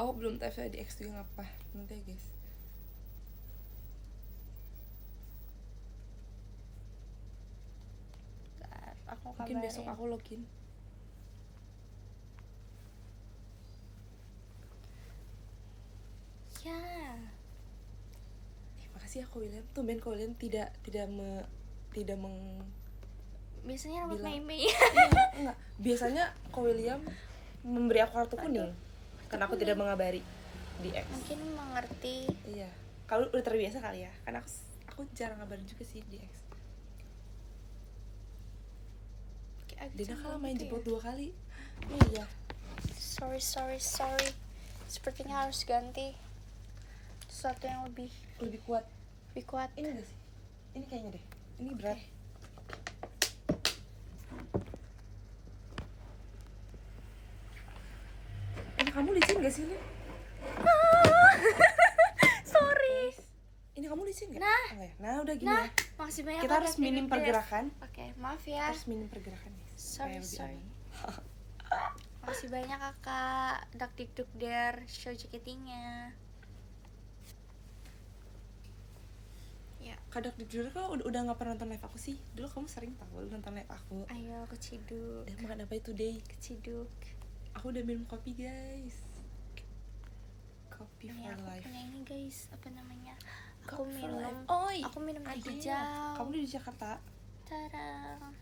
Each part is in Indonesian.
Aku belum tahu FYDX juga ngapa. Nanti ya guys. Aku Mungkin kabarin. besok aku login. Ya. Makasih ya Ko William. Tumben Ko William tidak Biasanya rambut bilang. Mei. Iya, enggak. Biasanya Ko William memberi aku kartu kuning karena aku tidak mengabari di X. Mungkin mengerti. Iya. Kalau udah terbiasa kali ya. Karena aku jarang ngabarin juga sih di X. Dina kalau main jemput 2 kali. Iya. Sorry. Sepertinya harus ganti sesuatu yang lebih kuat. kuat. Ini enggak sih? Ini kayaknya deh. Ini berat. Ini kamu licin gak sih, Lin? Sorry. Ini kamu licin gak? Nah. Oh, ya. Nah, udah gini Nah, ya. makasih banyak. Kita harus minim pergerakan. Oke, maaf ya. Harus minim pergerakan nih. Sorry. Makasih banyak kakak. Dak dikduk der show jaketingnya. Ya. Kadang jujur kau udah nggak pernah nonton live aku sih. Dulu kamu sering tahu nonton live aku. Ayo keciduk. Dan makan apa itu day? Keciduk. Aku udah minum kopi guys. Kopi Ini for aku life. punya ini guys, apa namanya? Kopi Aku for minum. life. Oi, Aku minum teh ada. hijau. Kamu di Jakarta? Tarang.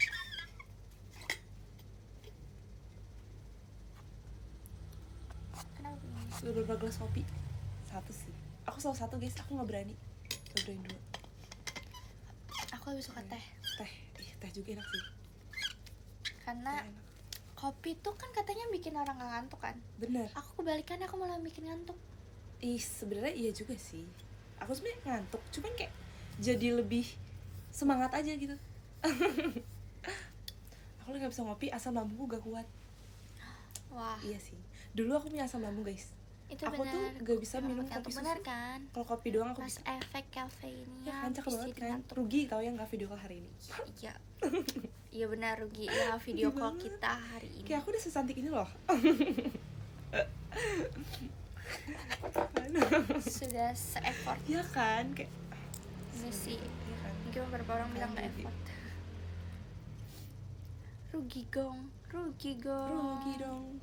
Kenapa begini? Udah berapa gelas kopi? 1 sih. Aku selalu 1 guys. Aku nggak berani. Berani 2. Aku lebih suka teh. Teh juga enak sih. Karena Teh enak. kopi tuh kan katanya bikin orang gak ngantuk kan. Bener. Aku kebalikannya, aku malah bikin ngantuk. Sebenarnya iya juga sih. Aku sebenarnya ngantuk, cuman kayak jadi lebih semangat aja gitu. Aku nggak bisa ngopi asam lambungku gak kuat. Wah, Iya sih. Dulu aku punya asam lambung guys. itu Aku benar. tuh gak bisa minum kopi susu. Benar kan? Kalau kopi doang aku Pas bisa. efek kafeinnya. Ya kan cakep banget bikin kan. ngantuk. Rugi tau yang gak video call hari ini. Iya. Iya benar rugi ya video Rugi call banget. kita hari ini. Kayak aku udah secantik ini loh. Sudah se-effort. Iya kan kayak. Ini sih. Iya kan. Mungkin beberapa orang bilang gak Rugi. effort. Rugi gong. Rugi dong.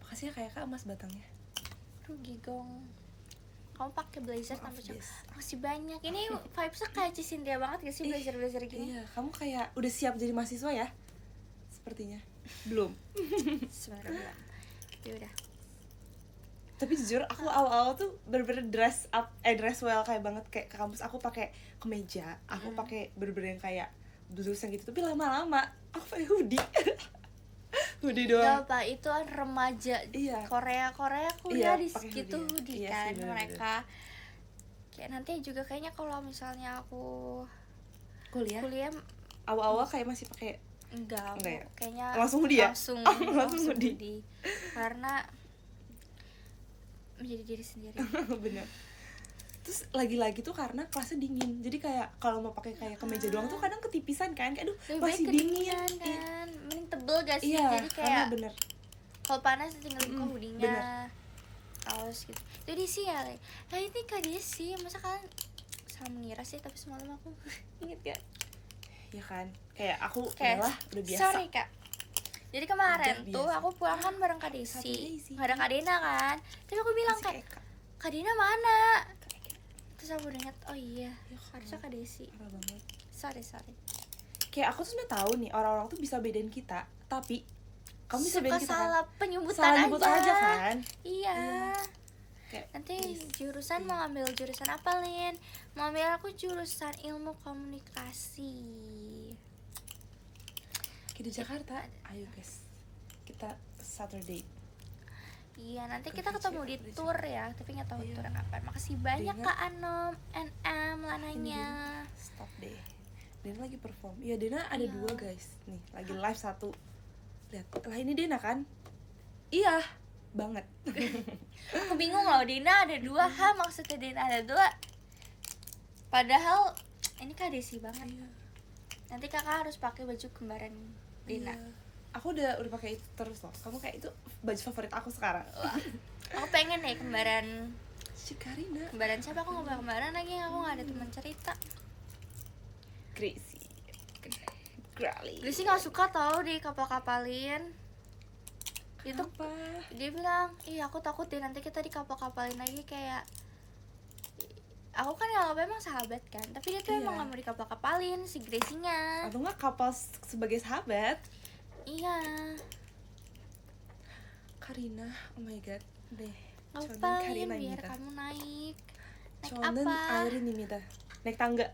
Makasih ya kayak Kak emas batangnya. Rugi gong. Kamu pakai blazer Maaf, tanpa Jess. Makasih banyak. Ini vibesnya kayak Cisindia banget gak sih blazer gini? Iya, kamu kayak udah siap jadi mahasiswa ya? Sepertinya. Belum. Sebenarnya belum. Ya udah. Tapi jujur aku awal-awal tuh bener-bener dress well kayak banget kayak ke kampus aku pakai kemeja, aku pakai bener-bener yang kayak blus yang gitu. Tapi lama-lama aku pakai hoodie. Hoodie Gak doang. apa, itu kan remaja Iya. Korea Iya, kuliah di pakai gitu hoodie. hoodie Iya kan sih, bener-bener. mereka. Kayak nanti juga kayaknya kalau misalnya aku kuliah Awal-awal kayak masih pakai enggak ya? kayaknya Langsung hoodie ya? langsung hoodie. hoodie. Karena menjadi diri sendiri. bener. Terus lagi-lagi tuh karena kelasnya dingin, jadi kayak kalau mau pakai kayak kemeja doang tuh kadang ketipisan kan, kayak aduh Lebih baik masih dingin kedinginan kan, mending tebel gak sih? Iya, Jadi karena kayak bener. kalau panas tinggal buka hoodie-nya, bener. kaos gitu. Jadi sih ya, ini Kak Desi, masa kalian salah mengira sih? Tapi semalam aku inget gak? Ya kan, kayak aku Kayak, udahlah, udah biasa. sorry Kak. Jadi kemarin Udah tuh biasa. aku pulang kan bareng Kak Satu Desi, Desi. gak ada Kak Dena kan. Tapi aku bilang Masih kayak, Kak. Kak Dena mana? Terus aku udah inget, oh iya, Ya, harusnya Kak Desi. Parah banget. Sorry. Kayak aku tuh sebenarnya tahu nih orang-orang tuh bisa bedain kita, tapi kamu bisa Suka bedain kita salah kan? penyebutan Salah nyebut aja kan? Iya. Kayak Nanti please. jurusan mau ambil jurusan apa, Lin? Mau ambil aku jurusan ilmu komunikasi. Kayak di Jakarta, ayo guys, kita Saturday. Iya, nanti Ke kita VC, ketemu di ke VC. tour ya, tapi nggak tahu Iya. tour apa. Makasih banyak Dena- Kak Anom, NM, Lananya. Stop deh. Dena lagi perform. Iya, Dena ada Iya. 2 guys. Nih, lagi live 1. Lihat, lah ini Dena kan? Iya, banget. Aku bingung loh, Dina ada 2, maksudnya Dina ada 2. Padahal ini Kak Desi banget. Iya. Nanti kakak harus pakai baju kembaran Dina. Iya. Aku udah pakai itu terus loh. Kamu kayak itu baju favorit aku sekarang. Wah, aku pengen deh kembaran. Si Karina. Kembaran siapa? Aku nggak punya kembaran lagi. Aku nggak ada teman cerita. Gracie. Grally. Gue sih nggak suka tau di kapal-kapalin. Itu Apa? dia bilang, aku takut deh nanti kita dikapal-kapalin lagi kayak. Aku kan nggak emang sahabat kan, tapi dia tuh emang nggak mau dikapal-kapalin si Gracie-nya. Atau nggak kapal sebagai sahabat? Iya. Karina, oh my god, deh. Ngapain biar kamu naik Chonen apa? Airinimida. Naik tangga.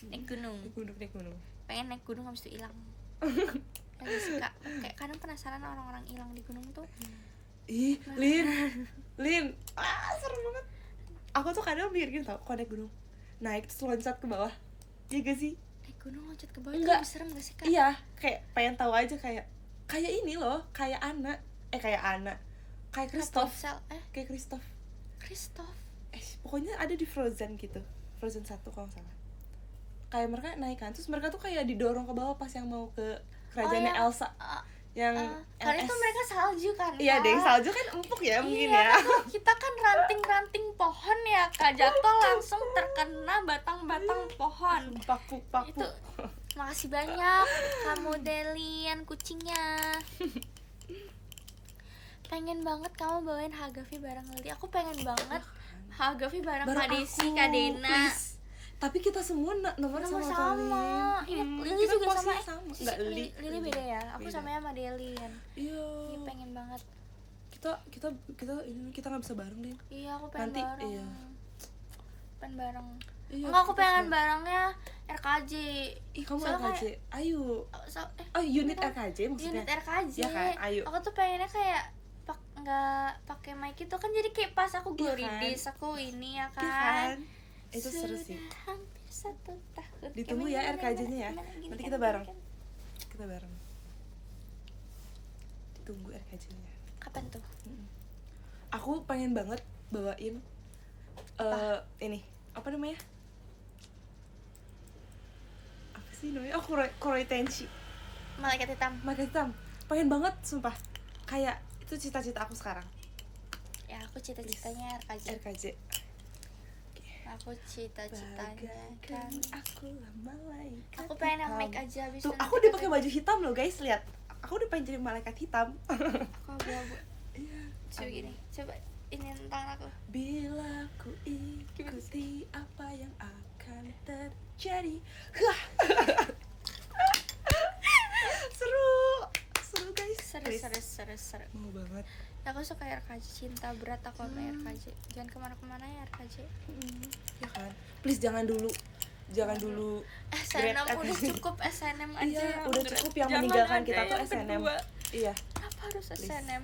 Naik gunung. Naik gunung. Pengen naik gunung habis itu hilang. Lagi suka kayak kadang penasaran orang-orang hilang di gunung tuh. Ih, Lin, serem banget. Aku tuh kadang mikir gitu tau, kalau naik gunung naik terus loncat ke bawah. Iya gak sih? Naik gunung loncat ke bawah Enggak. itu lebih serem gak sih Kak? Iya, kayak pengen tahu aja kayak ini loh, kayak Kristoff. Rapunzel, Kayak Kristoff. Pokoknya ada di Frozen gitu. Frozen 1 kalau nggak salah. Kayak mereka naik kan, terus mereka tuh kayak didorong ke bawah pas yang mau ke kerajaannya Elsa. Karena itu mereka salju kan? Iya deh, salju kan empuk ya mungkin ya. Kan kita kan ranting-ranting pohon ya Kak, jatuh langsung terkena batang-batang pohon. Paku. Itu makasih banyak kamu Delian kucingnya. Pengen banget kamu bawain Hagafi bareng Lili. Aku pengen banget Hagafi bareng Kak Desi, Kak Dena. Tapi kita semua nomor sama. Iya, Lili juga sama. Enggak, Lili beda ya. Aku samanya sama Delian. Iya. Pengen banget. Kita nggak bisa bareng deh. Iya, aku pengen nanti, bareng. Iya. Pengen bareng. Iya, enggak, aku pengen barengnya RKJ. Ih, kamu Soalnya RKJ. Ayo. Unit RKJ maksudnya. Unit RKJ. Ya kan? Ayo. Aku tuh pengennya kayak nggak pakai mic itu kan, jadi kayak pas aku glory days aku ini ya kan. Itu seru sih. Hampir 1 tahun. Ditunggu ya RKJ-nya ya. Nanti kita bareng. Ditunggu RKJ-nya. Kapan tuh? Aku pengen banget bawain ini apa namanya? Apa sih namanya? Koroi Tenchi. Malaikat hitam. Pengen banget sumpah. Kayak itu cita-cita aku sekarang. Ya, aku cita-citanya RKJ. Aku cita-citanya kan aku malaikat. Aku pengen yang make aja habis. Tuh, aku udah pakai baju hitam loh guys, lihat. Aku udah pengen jadi malaikat hitam. Aku abu-abu. Iya. Coba gini, coba ini tentang aku. Bila ku ikuti apa yang akan terjadi. Seru guys. Seru. Mau banget. Ya, aku suka RKJ, cinta berat aku sama RKJ. Jangan kemana-kemana ya RKJ. Ya kan. Please jangan dulu. SNM udah cukup, SNM aja. Iya, udah cukup yang Jangan meninggalkan ada kita tuh yang SNM. berdua. Iya. Kenapa harus SNM?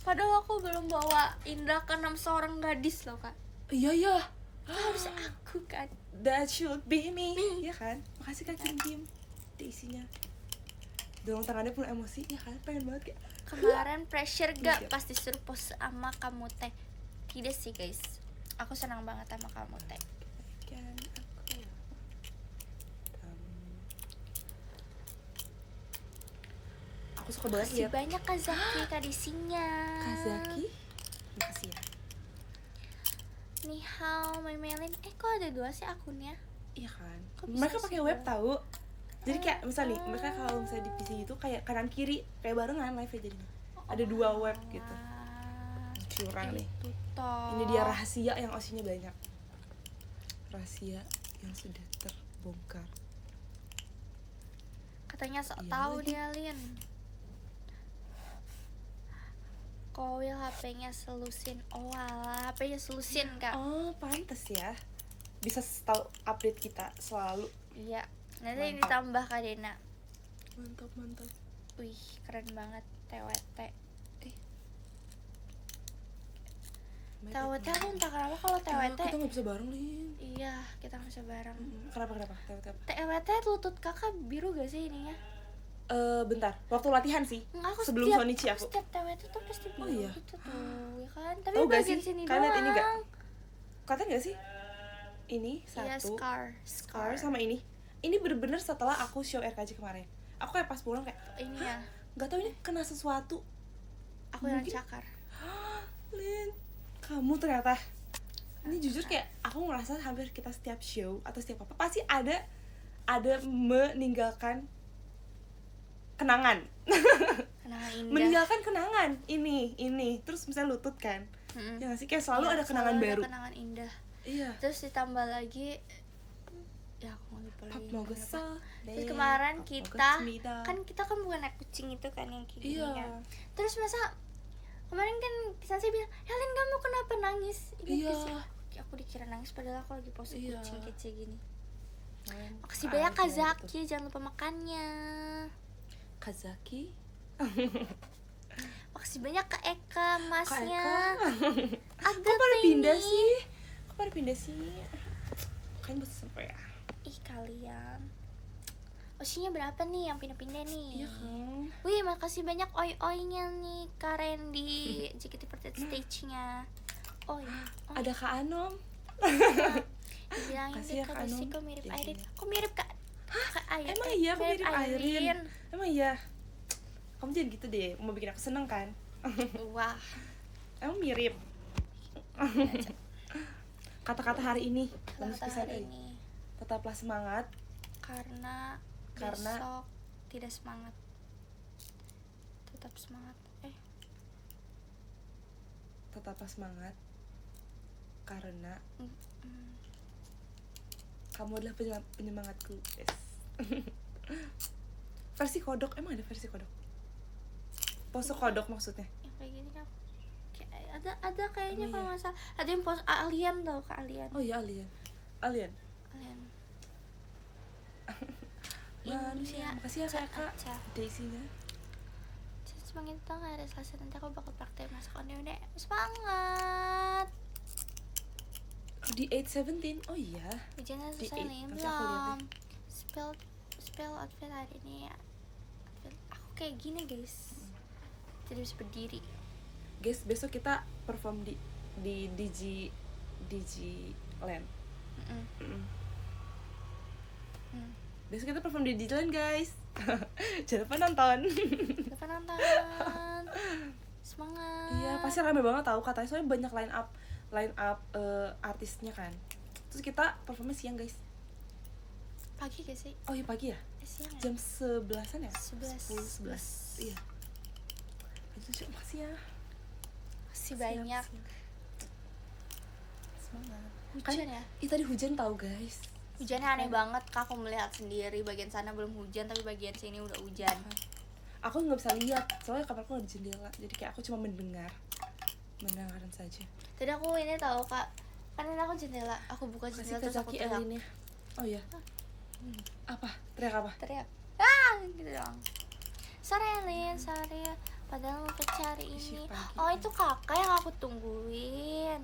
Padahal aku belum bawa Indra ke 6 seorang gadis loh Kak. Iya. Harus aku kan. That should be me. Iya kan? Makasih Kak Kim. Diisinya. Dorong tangannya penuh emosi, ya kan? Pengen banget kayak Kemarin pressure gak pas disuruh pose sama kamu teh? Tidak sih guys, aku senang banget sama kamu teh. kan aku suka banget Makasih ya banyak Kazaki kadisinya. Kazaki. Makasih ya. Nihao, Memelin. Kok ada 2 sih akunnya? Iya kan? Kok bisa Mereka sih pakai dua? web tahu. Jadi kayak misalnya nih, mereka kalau misalnya di PC itu kayak kanan kiri kayak barengan live ya jadinya. Ada 2 web gitu. Curang nih. Itu toh. Ini dia rahasia yang osinya banyak. Rahasia yang sudah terbongkar. Katanya sok Iya tahu lagi. dia Lin. Koil HP-nya selusin. Oh alah, HP-nya selusin Kak. Oh, pantes ya. Bisa tahu update kita selalu. Iya. Nanti Mantap. ditambah Kak Dena. Mantap. Wih, keren banget TWT. TWT aku entah kenapa kalau TWT. Kita nggak bisa bareng nih. Iya, kita nggak bisa bareng. Kenapa? TWT lutut kakak biru gak sih ininya? Bentar. Waktu latihan sih. Enggak, aku Sebelum setiap, Sonichi aku. Setiap TWT tuh pasti biru Oh, iya. gitu tuh, ya kan? Tapi Tahu gak bagian sih? sini Kalian lihat doang. ini gak? Kalian gak sih? Ini Iya, satu. scar Scar sama ini. Ini bener-bener setelah aku show RKJ kemarin. aku kayak pas pulang kayak ini ya, nggak tahu ini kena sesuatu. aku yang Mungkin- cakar. Lin, kamu ternyata ini jujur kayak aku ngerasa hampir kita setiap show atau setiap apa pasti ada meninggalkan kenangan. Kenangan indah. Meninggalkan kenangan ini terus misalnya lutut kan. Mm-mm. Ya nggak sih kayak selalu Iya, ada kenangan selalu baru. ada kenangan indah. Iya. Terus ditambah lagi, ya aku nggak lupa Pap lagi mau ngomong apa. gesel. Terus kemarin kita kan bukan naik kucing itu kan yang kayak gini Iya. kan. Terus masa kemarin kan Sansi bilang, Helen kamu kenapa nangis? Iya. Aku dikira nangis padahal aku lagi pose Iya. kucing kece gini. Makasih Ah, banyak Kak iya, Zaki, jangan lupa makannya. Kazaki. Makasih banyak Kak Eka, Kak masnya. Eka. Ada Kok pada pindah Penny. sih? Kok pada pindah sih? Kan buat sampai ya. Ih kalian. Osinya berapa nih yang pindah-pindah nih? Iya kan. Wih, makasih banyak oi-oinya nih Kak Randy, JKT48 stage-nya. Oi. Ada Kak Anom. Dibilangin Makasih deh ya, Kak Kak Lucy Anum. kok mirip Iya, Airin. iya. Kok mirip Kak? Kak Airin. Emang iya aku mirip Airin. Emang iya. Kamu jangan gitu deh, mau bikin aku seneng kan? Wah. Emang mirip. Kata-kata hari ini, bagus Kata pisan, hari euy. ini Tetaplah semangat. karena besok tidak semangat. Tetap semangat. Tetaplah semangat. Karena Mm. kamu adalah penyemangatku, yes. Versi kodok, emang ada versi kodok? Pose kodok maksudnya? Yang kayak gini kan ada kayaknya Oh, kalau iya. nggak salah. Ada yang pos alien tau Kak, alien. Oh iya, alien. Alien. Manusia. Iya, Makasih ya Kak. Ca. Daisy-nya. Semangat itu nggak ada selesai, nanti aku bakal praktek masak onde-onde. Semangat. Di 817. Oh iya. Ujiannya Di selesai eight. nih Nanti aku lihat belum? Spell outfit hari ini ya. Aku kayak gini guys. Tidak bisa berdiri. Guys, besok kita perform di DG Land. Mm-mm. Mm. Hmm. Besok kita perform di DG Land, guys. Jangan lupa nonton. Lupa nonton. Semangat. Iya, pasti rame banget tahu katanya, soalnya banyak line up artisnya kan. Terus kita performnya siang, guys. Pagi gak sih? Oh iya pagi ya? Siang ya? Jam 11-an ya? 11. 11. Iya. Itu makasih ya. Masih Siap, banyak. siap. Semangat. Hujan ya? Tadi hujan tahu guys. Hujannya aneh banget Kak, aku melihat sendiri. Bagian sana belum hujan, tapi bagian sini udah hujan. Aku nggak bisa lihat, soalnya kamarku nggak ada jendela. Jadi kayak aku cuma mendengarkan saja. Tadi aku ini tahu Kak, kan ini aku jendela, aku buka Kasih jendela ke terus aku Zaki teriak. Elinnya. Oh iya. Apa? Teriak apa? Teriak. Ah, gitu doang. Sore Elin, sore. Padahal mau cari ini. Pagi. Oh, itu kakak yang aku tungguin.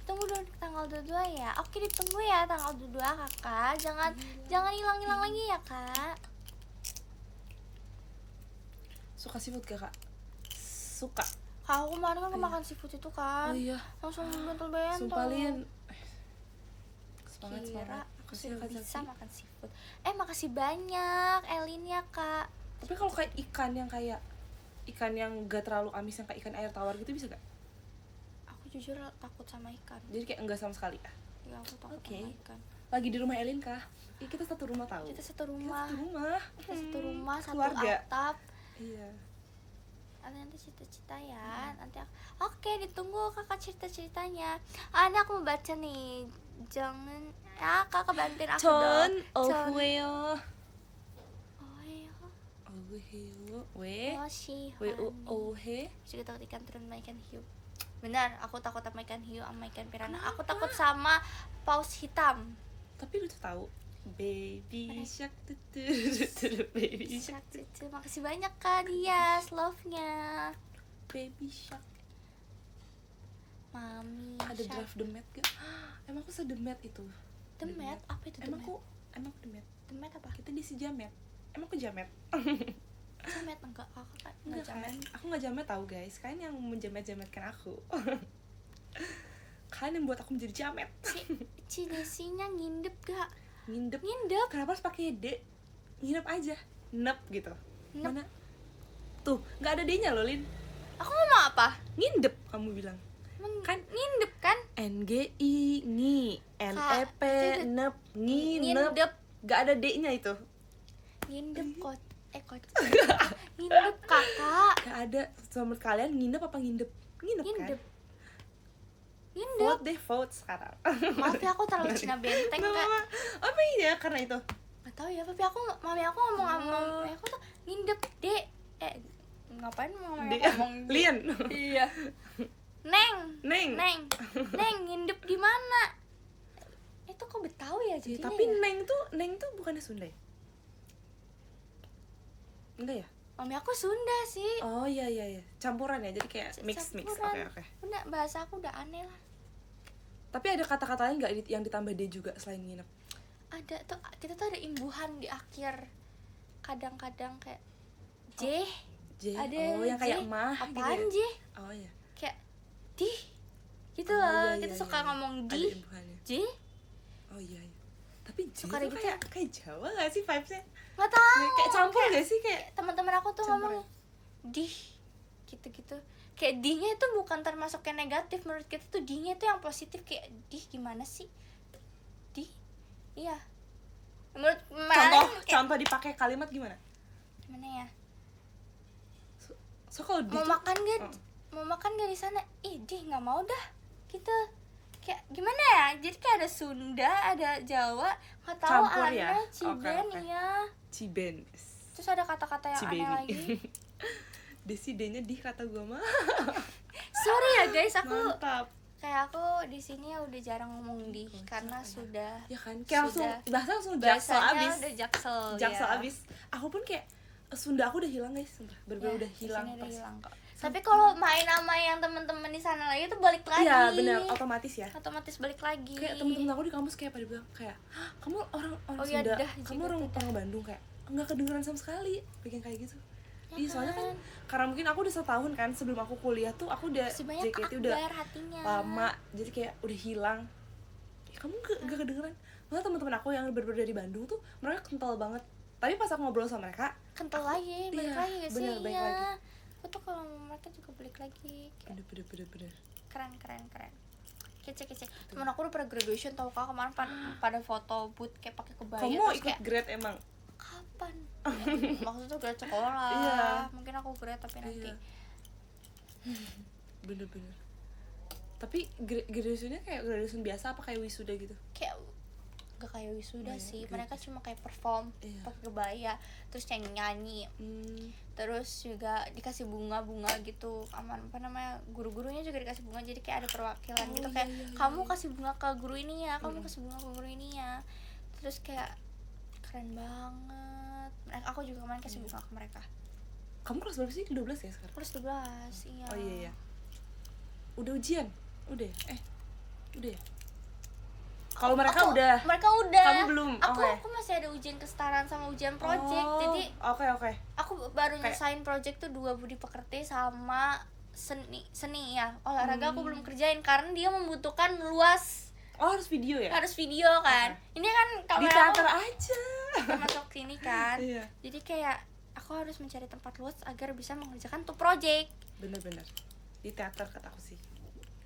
Tunggu dulu tanggal 22 ya. Oke, ditunggu ya tanggal 22 kakak. Jangan hilang-hilang lagi ya kak. Suka seafood gak kak? Suka. Kak, aku kemarin kan Iya. makan seafood itu kan. Oh iya. Langsung bentol-bentol. Sumpah Lin. Semangat Kira semangat. aku Makasih ya sudah Kak bisa Zaki. makan seafood. Makasih banyak Elin ya kak. Tapi kalau kayak ikan yang gak terlalu amis, yang kayak ikan air tawar gitu bisa gak? Aku jujur takut sama ikan. Jadi kayak enggak sama sekali ya? Ya aku takut Oke. sama ikan. Lagi di rumah Elin kah? Iya, kita satu rumah tahu. Kita satu rumah. Satu rumah. Satu rumah, satu Keluarga. atap. Iya. Nanti cerita-cerita ya. Nanti Oke, ditunggu kakak cerita-ceritanya. Ini aku mau baca nih. Jangan kakak bantuin aku Chon, dong. ohueo. Oheyo. Ohueo. We. Oshi. We ohe. Bisa kita ikan turun sama ikan hiu. Benar, aku takut sama ikan hiu sama ikan piranha. Aku takut sama paus hitam. Tapi lu tuh tahu Baby Shark tutur Baby Shark Cucu, makasih banyak Kak Dias, love-nya. Baby Shark. Mami. Ada Shark. draft demet gak? Emang aku sedemet itu. Demet? Apa itu Emang demet? aku demet. Demet apa? Kita di si jamet. Emang aku jamet? Demet enggak kakak Enggak kan? Aku nggak jamet tahu guys. Kalian yang menjamet-jametkan aku. Kalian yang buat aku menjadi jamet. Ci Desinya ngindep gak? Ngindep. Ngindep? Kenapa harus pakai D? nginep aja, nep gitu. Nep. Mana tuh nggak ada D-nya loh, Lin. Aku ngomong apa? Ngindep kamu bilang. Kan Ngindep kan? NGI, ngi, NEP, itu nep, nginep. ngindep. Gak ada D-nya itu. Ngindep ngindep kakak. Gak ada. Menurut kalian nginep apa ngindep? Nginep Ngindep. kan? Ngindep. Vote deh, vote sekarang. Maaf ya, aku terlalu Cina Benteng Nggak kak. apa-apa. Apa ini ya karena itu? Gak tau ya, tapi mami aku ngomong sama mami aku tuh ngindep dek. Ngapain mami aku ngomong dek? Lian. Iya. Neng Neng. ngindep di mana? Itu kok Betawi ya Ya, jadinya. tapi Ya? Neng tuh bukannya Sunda ya? Enggak ya? Mami aku Sunda sih. Oh iya. Campuran ya, jadi kayak mix. Campuran. Oke. Udah bahasa aku udah aneh lah. Tapi ada kata-kata lain nggak yang ditambah D juga selain nginep? Ada tuh, kita tuh ada imbuhan di akhir. Kadang-kadang kayak J. J. Ada Oh, yang kayak J. mah Apaan gitu J? ya? Oh iya. Kayak di. Gitu Oh, loh. iya, Kita iya, suka iya. ngomong Ada di. imbuhannya. J. Oh iya. Tapi J Suka tuh gitu. kayak Jawa gak sih vibes-nya? Nggak tahu. Kayak campur gak sih? Kayak Teman-teman aku tuh Campur ngomong di. Gitu-gitu. Kayak di-nya itu bukan termasuk yang negatif, menurut kita tuh di-nya itu yang positif. Kayak di gimana sih? Di. Iya. Menurut contoh dipakai kalimat gimana? gimana ya? So kalau Mau tuh- makan gak? Oh. Mau makan gak di sana? Ih, di nggak mau dah. Gitu. Kayak gimana ya? Jadi kayak ada Sunda, ada Jawa, nggak tahu Campur aneh, ya? Ciben, Oke. iya. Ciben. Terus ada kata-kata yang aneh lagi. Desi D-nya di kata gua mah. Sorry ya guys, aku Mantap. kayak aku di sini udah jarang ngomong di karena ya. sudah Ya kan? Kayak langsung Sudah. bahasa langsung jaksel bahasanya abis. udah jaksel. Jaksel ya. abis. Aku pun kayak Sunda aku udah hilang guys, sumpah. Bener-bener Ya, udah di hilang. sini udah pas. hilang kok. Tapi kalau main sama yang temen-temen di sana lagi tuh balik lagi. Iya benar, otomatis ya. Otomatis balik lagi. Kayak temen-temen aku di kampus kayak pada bilang kayak, "Hah, kamu orang Oh iya, Sunda, dah, kamu juga orang tuh, dah." Bandung." Kayak nggak kedengeran sama sekali bikin kayak gitu. Ya Iya soalnya kan kan? karena mungkin aku udah setahun kan sebelum aku kuliah tuh aku udah Masih banyak JKT udah akbar hatinya. lama, jadi kayak udah hilang. Ya, kamu gak kedengeran. Malah teman-teman aku yang bener-bener dari Bandung tuh mereka kental banget. Tapi pas aku ngobrol sama mereka, Kental lagi, balik iya, lagi gak sih? bener, balik Iya. lagi. Aku tuh kalau sama mereka juga balik lagi. Kayak bener. keren. Kece. Temen aku udah pada graduation tau kak, kemarin pada foto boot kayak pakai kebaya. Kamu terus ikut kayak grade emang? kapan? Maksudnya tuh grade sekolah. Iya. Mungkin aku grade tapi nanti. Iya. Bener. Tapi graduationnya kayak graduation biasa apa kayak wisuda gitu? Kayak gak kayak wisuda Iya, sih. gitu. Mereka cuma kayak perform Iya. pakai kebaya, terus nyanyi. Terus juga dikasih bunga gitu, aman apa namanya, guru-gurunya juga dikasih bunga, jadi kayak ada perwakilan Oh, gitu, iya, kayak iya, kamu iya. kasih bunga ke guru ini ya, kamu kasih bunga ke guru ini ya. Terus kayak keren banget. Aku juga kemarin kasih bunga ke mereka. Kamu kelas berapa sih? 12 ya sekarang? Kelas 12, iya. Oh iya. Udah ujian? Udah ya? Udah ya? Kalau mereka udah. Mereka udah. Kamu belum? Aku Oke. aku masih ada ujian kesetaraan sama ujian project. Oh, Jadi Oke. aku baru Kayak- nyelesain project tuh 2 budi pekerti sama seni ya. Olahraga aku belum kerjain karena dia membutuhkan luas, Oh harus video ya? harus video kan. Ini kan Di kamera teater aku aja. masuk sini kan. Iya. Jadi kayak aku harus mencari tempat luas agar bisa mengerjakan tuh project. Bener. Di teater kata aku sih.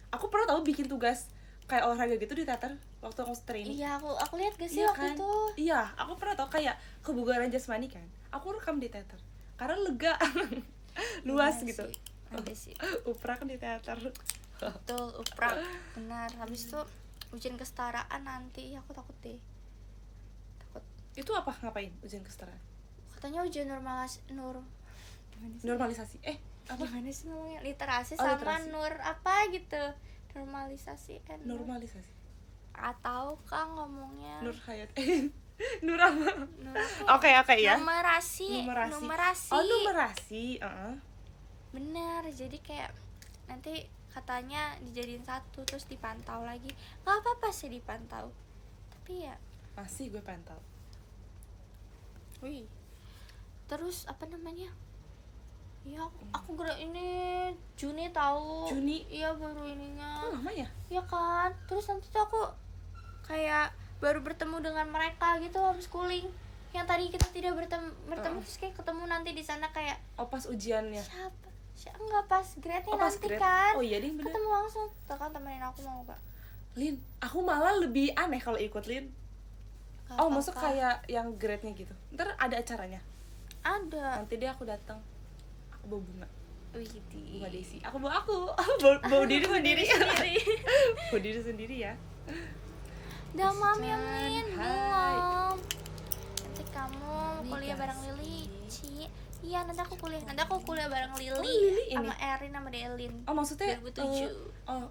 Aku pernah tahu bikin tugas kayak olahraga gitu di teater waktu aku training. Iya, aku lihat gak sih Iya waktu kan? itu. Iya, aku pernah tahu kayak kebugaran jasmani kan. Aku rekam di teater karena lega. Luas Iya gitu. sih, ada sih. Upra kan di teater. Betul, uprak. Benar. Habis itu ujian kesetaraan nanti. Aku takut deh. Takut. Itu apa ngapain ujian kesetaraan? Katanya ujian gimana sih? Normalisasi. Apa? Gimana sih namanya? Literasi Oh, sama literasi. nur apa gitu. Normalisasi kan. Normalisasi. Atau Kang ngomongnya Nur Hayat. Nur apa? nur apa? Oke ya. Numerasi. Oh, numerasi. Bener. Jadi kayak nanti katanya dijadiin satu terus dipantau lagi. Gak apa-apa sih dipantau. Tapi ya Masih gue pantau. wih. Terus apa namanya? Ya aku gerak ini Juni tahu. Juni? Iya baru ininya. Oh, lama ya? Iya kan. Terus nanti tuh aku kayak baru bertemu dengan mereka gitu homeschooling. yang tadi kita tidak bertemu terus kayak ketemu nanti di sana kayak pas ujiannya. siapa enggak pas grade-nya Pas nanti grade. kan. Oh iya ding, bener. Ketemu langsung tuh kan, temenin aku mau gak? Lin, aku malah lebih aneh kalau ikut Lin. Gak Maksud apa-apa. kayak yang grade-nya gitu. Ntar ada acaranya. Ada. Nanti deh aku datang. Aku bawa bunga. Widih. Bunga Desi. Aku bawa bawa diri sendiri. Bawa diri sendiri ya. Udah mam ya Chan, Min, hai. belum. Nanti kamu Nih, kuliah guys. bareng Lili, Ci. Iya, nanti aku kuliah bareng Lili, Lili ini? sama Erin sama Delin. Maksudnya 2007.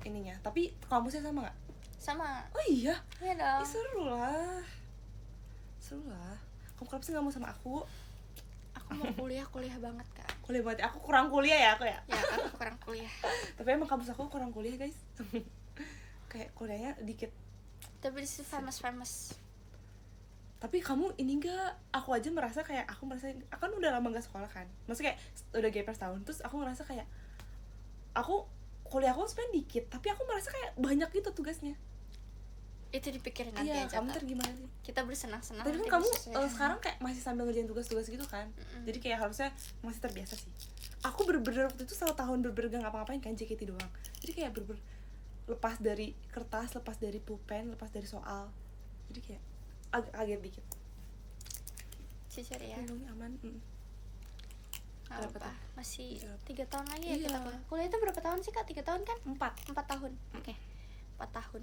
Ininya. Tapi kampusnya sama nggak? Sama. Oh iya. Iya dong. Seru lah. Kamu kenapa sih nggak mau sama aku? Aku mau kuliah banget Kak. Kuliah banget. Aku kurang kuliah ya aku ya. Ya, aku kurang kuliah. Tapi emang kampus aku kurang kuliah guys. Kayak kuliahnya dikit. Tapi disitu famous. Tapi kamu ini enggak, aku aja merasa kayak aku kan udah lama gak sekolah kan, maksudnya kayak udah gap setahun, terus aku ngerasa kayak kuliah aku sebenarnya dikit, tapi aku merasa kayak banyak gitu tugasnya. Itu dipikirin nanti Iya, aja kamu Kak. ntar gimana sih? Kita bersenang-senang. Tapi kan nanti kamu bersesuaian. sekarang kayak masih sambil ngerjain tugas-tugas gitu kan, jadi kayak harusnya masih terbiasa sih. Aku bener-bener waktu itu 1 tahun bener-bener gak ngapa-ngapain kan, JKT doang, jadi kayak bener-bener lepas dari kertas, lepas dari pulpen, lepas dari soal, jadi kayak agak kaget dikit. Jujur ya. Lindungi aman. Gak Berapa apa, tuh? masih Berapa? 3 tahun lagi ya Iya. kita kuliah. Kuliah itu berapa tahun sih Kak? 3 tahun kan? 4. 4 tahun. Oke. 4 tahun.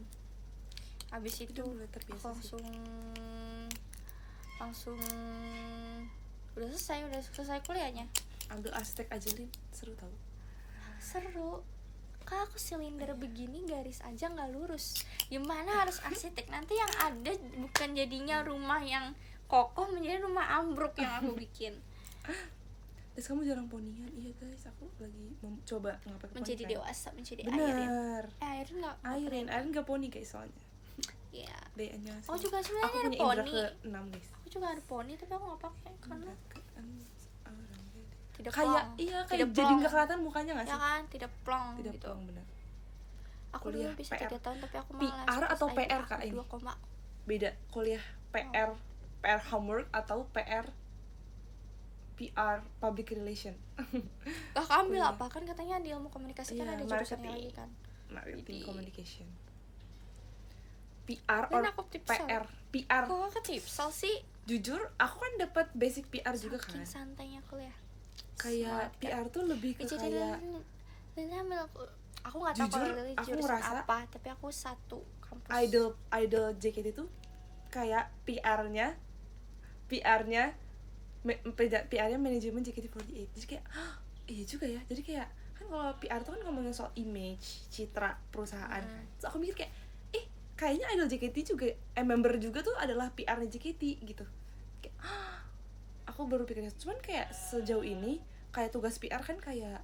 Habis itu Udah mulai terbiasa aku sih. langsung udah selesai kuliahnya. Ambil arsitek aja Lin, seru tau. Seru. Kak, aku silinder begini garis aja nggak lurus. Gimana harus arsitek? Nanti yang ada bukan jadinya rumah yang kokoh, menjadi rumah ambruk yang aku bikin. Terus kamu jarang ponian. Iya guys, aku lagi coba ngapain Menjadi dewasa, menjadi Airin. Bener. Airin nggak Airin gak poni guys soalnya. Iya. Dayanya. Oh juga Aku sebenarnya ada punya indra poni. ke-6 guys. Aku juga ada poni tapi aku nggak pakai karena tidak kayak plong. iya kayak Tidak jadi plong. nggak kelihatan mukanya nggak Ya sih? kan, tidak plong Tidak gitu. plong bener. Aku dulu Kuliah bisa PR. 3 tahun tapi aku PR malas. atau PR, Kak, ini? 2, Beda kuliah PR homework atau PR public relation. Kakak ambil Kuliah. apa? Kan katanya di ilmu komunikasi kan Iya, ada jurusannya marketing. lagi kan. Marketing Jadi- communication. PR Dan or aku tipsal. PR. Kok kakak tipsal sih? Jujur, aku kan dapat basic PR juga kan. Saking santainya kuliah. Kayak Smart, kan? PR tuh lebih ke Jadi kayak dan ambil aku nggak tahu Jujur, kalau Lili aku jurusan ngerasa apa, tapi aku satu kampus. idol JKT tuh kayak PR-nya manajemen JKT48. Jadi kayak iya juga ya. Jadi kayak kan kalau PR tuh kan ngomongin soal image, citra perusahaan. Terus aku mikir kayak kayaknya idol JKT juga member juga tuh adalah PR-nya JKT gitu. Kayak aku baru pikirnya. Cuman kayak sejauh ini kayak tugas PR kan kayak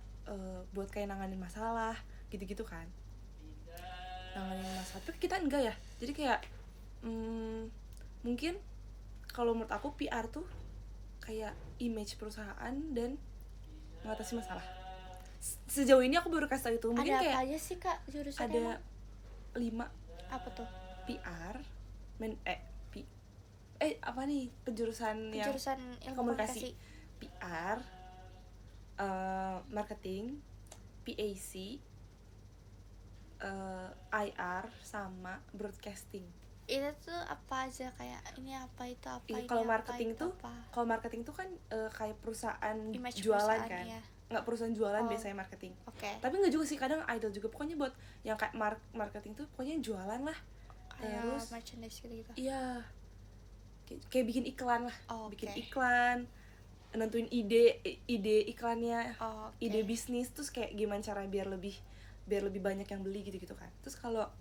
buat kayak nanganin masalah gitu-gitu kan. Nanganin masalah. Tapi kita enggak ya. Jadi kayak mungkin kalau menurut aku PR tuh kayak image perusahaan dan mengatasi masalah. Sejauh ini aku baru kasih tahu itu. Mungkin Ada kayak apa aja sih Kak jurusannya? ada 5 Apa tuh? PR apa nih penjurusan yang Jurusan ilmu komunikasi. komunikasi. PR, marketing, PAC, IR sama broadcasting. Itu tuh apa aja kayak ini apa itu apa Iya, ini kalau apa, marketing itu tuh apa. kalau marketing tuh kan kayak perusahaan Image jualan perusahaan, kan. iya. Nggak perusahaan jualan Oh. biasanya marketing. Oke. Tapi nggak juga sih, kadang idol juga. Pokoknya buat yang kayak marketing tuh pokoknya jualan lah. Kayak Terus merchandise gitu-gitu. iya. Kayak bikin iklan lah. Oh, Bikin oke. iklan, nentuin ide iklannya, Oh, oke. ide bisnis, terus kayak gimana cara biar lebih banyak yang beli gitu kan. Terus kalau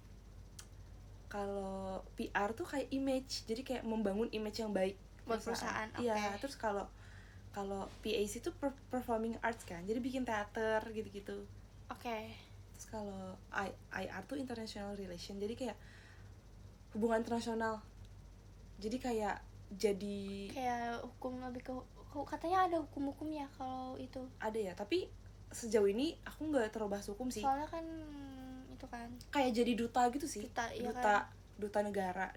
PR tuh kayak image, jadi kayak membangun image yang baik Buat perusahaan, Iya, oke. terus kalau PAC itu performing arts kan, jadi bikin teater gitu-gitu. Oke. Terus kalau IR tuh international relation, jadi kayak hubungan internasional. Jadi kayak Kayak hukum lebih ke katanya ada hukum-hukumnya kalau itu. ada ya, tapi sejauh ini aku nggak terlalu bahas hukum sih. Soalnya kan itu kan Kayak jadi duta gitu sih. Duta, iya duta kan? duta negara,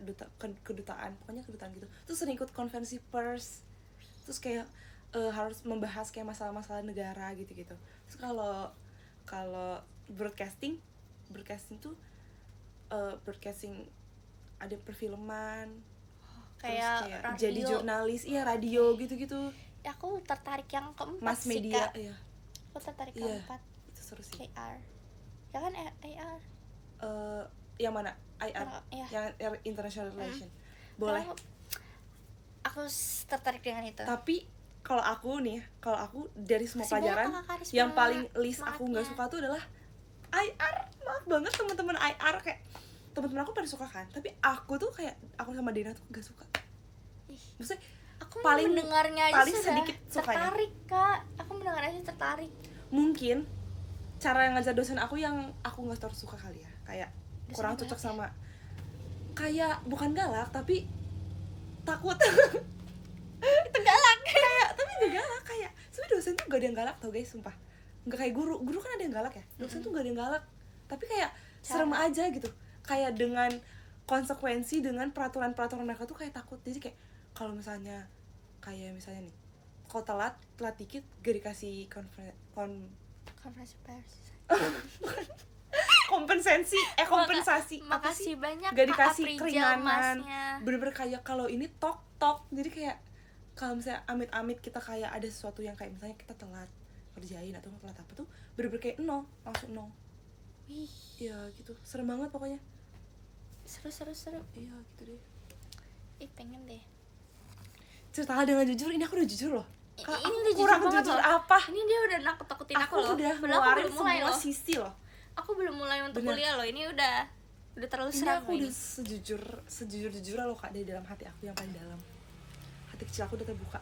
kedutaan, pokoknya kedutaan gitu. Terus sering ikut konvensi pers. Terus kayak harus membahas kayak masalah-masalah negara gitu-gitu. Terus kalau broadcasting tuh broadcasting ada perfilman, Kayak terus kayak radio. jadi jurnalis, iya radio gitu-gitu. Ya, aku tertarik yang keempat Mass sih, media, Kak. iya. Aku tertarik Iya. keempat, Itu seru sih. AR. Ya kan AR. Yang mana? IR. Iya. Yang international relation. Boleh. Aku tertarik dengan itu. Tapi kalau aku dari semua Masih pelajaran banyak karisma yang paling list aku nggak semangatnya. suka tuh adalah IR. Maaf banget teman-teman IR, kayak teman-teman aku pada suka kan, tapi aku tuh kayak aku sama Dina tuh nggak suka. Ih, Maksudnya aku paling- mendengarnya aja paling sudah sedikit sukanya. tertarik, Kak. Aku mendengarnya aja tertarik. Mungkin cara ngajar dosen aku yang aku nggak terlalu suka kali ya, kayak Dosennya kurang galak cocok ya? sama, kayak bukan galak tapi takut. Itu galak. Kayak tapi gak galak, kayak sebenernya dosen tuh gak ada yang galak tau guys, sumpah. Nggak kayak guru kan ada yang galak ya, dosen tuh gak ada yang galak, tapi kayak serem aja gitu, kayak dengan konsekuensi, dengan peraturan mereka tuh kayak takut. Jadi kayak kalau misalnya nih kalau telat dikit gak dikasih Konferensi pers. kompensasi apa sih, Makasih banyak gak Kak dikasih Aprijal, keringanan, Masnya. bener-bener kayak kalau ini tok. Jadi kayak kalau misalnya amit-amit kita kayak ada sesuatu yang kayak misalnya kita telat kerjain atau telat apa tuh, bener-bener kayak langsung nol. Wih, Iya gitu, serem banget pokoknya. seru. Iya gitu deh. Ih, pengen deh. Cerita dengan jujur, ini aku udah jujur loh. Kak, Ini aku udah kurang jujur banget jujur loh. apa? Ini dia udah nakut-nakutin aku loh. udah Padahal aku ngeluarin belum mulai semua loh. sisi loh. Aku belum mulai untuk Bener. kuliah loh. Ini udah terlalu Ini seram aku loh udah ini. sejujur-jujurnya loh Kak, dari dalam hati aku yang paling dalam. Hati kecil aku udah terbuka.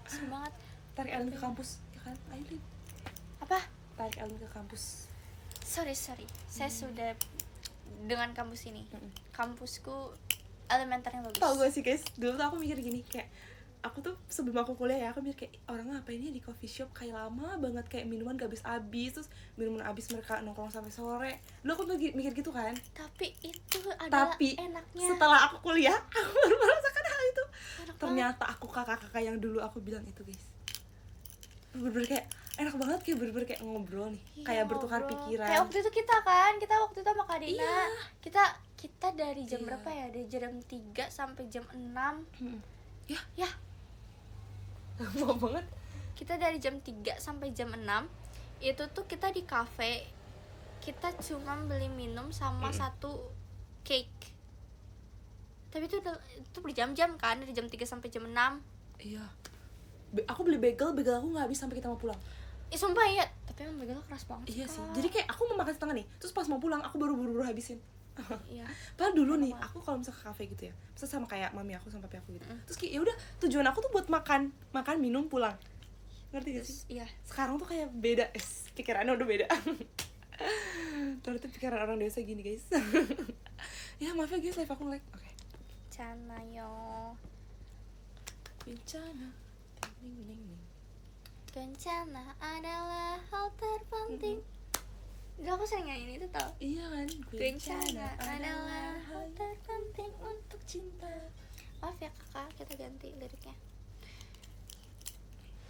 Seru banget. Tarik Ellen ke kampus, ya kan? Ayo Lin, Apa? tarik Ellen ke kampus. Sorry. Saya sudah dengan kampus ini. Kampusku elementernya bagus. Tau gak sih guys, dulu tuh aku mikir gini, kayak aku tuh sebelum aku kuliah ya, aku mikir kayak orang ngapain ya di coffee shop, kayak lama banget, kayak minuman gak habis-habis, terus minuman habis mereka nongkrong sampai sore. Dulu aku tuh mikir gitu kan. Tapi itu adalah Tapi enaknya. setelah aku kuliah, aku baru merasakan hal itu. Enak Ternyata aku kakak-kakak yang dulu aku bilang itu guys, bener-bener kayak enak banget, kayak bener-bener kayak ngobrol nih, Iya, kayak bertukar ngobrol. pikiran. Kayak waktu itu kita waktu itu sama Kak Dina. Iya. Kita dari jam Iya. berapa ya? Dari jam 3 sampai jam 6. Ya, Lama banget. kita dari jam 3 sampai jam 6 itu tuh kita di cafe. Kita cuma beli minum sama satu cake. Tapi itu berjam-jam kan, dari jam 3 sampai jam 6. Iya. Aku beli bagel aku nggak habis sampai kita mau pulang. Sumpah ya, tapi emang begalnya keras banget Iya sih. Kak. Jadi kayak aku mau makan setengah nih, terus pas mau pulang aku baru buru-buru habisin. Iya. Padahal dulu nih, aku kalau misalnya ke kafe gitu ya, misalnya sama kayak mami aku sama papi aku gitu. Terus kayak ya udah, tujuan aku tuh buat makan, minum, pulang. Ngerti gak sih? Iya. Sekarang tuh kayak beda, pikirannya udah beda. Ternyata pikiran orang dewasa gini guys. Ya maaf ya guys, live aku like. Oke. Cana yo. Bencana. Bencana adalah hal terpenting. Gak, aku sering nyanyiin itu tau. Iya kan? Bencana adalah hal terpenting untuk cinta. Maaf ya kakak, kita ganti liriknya.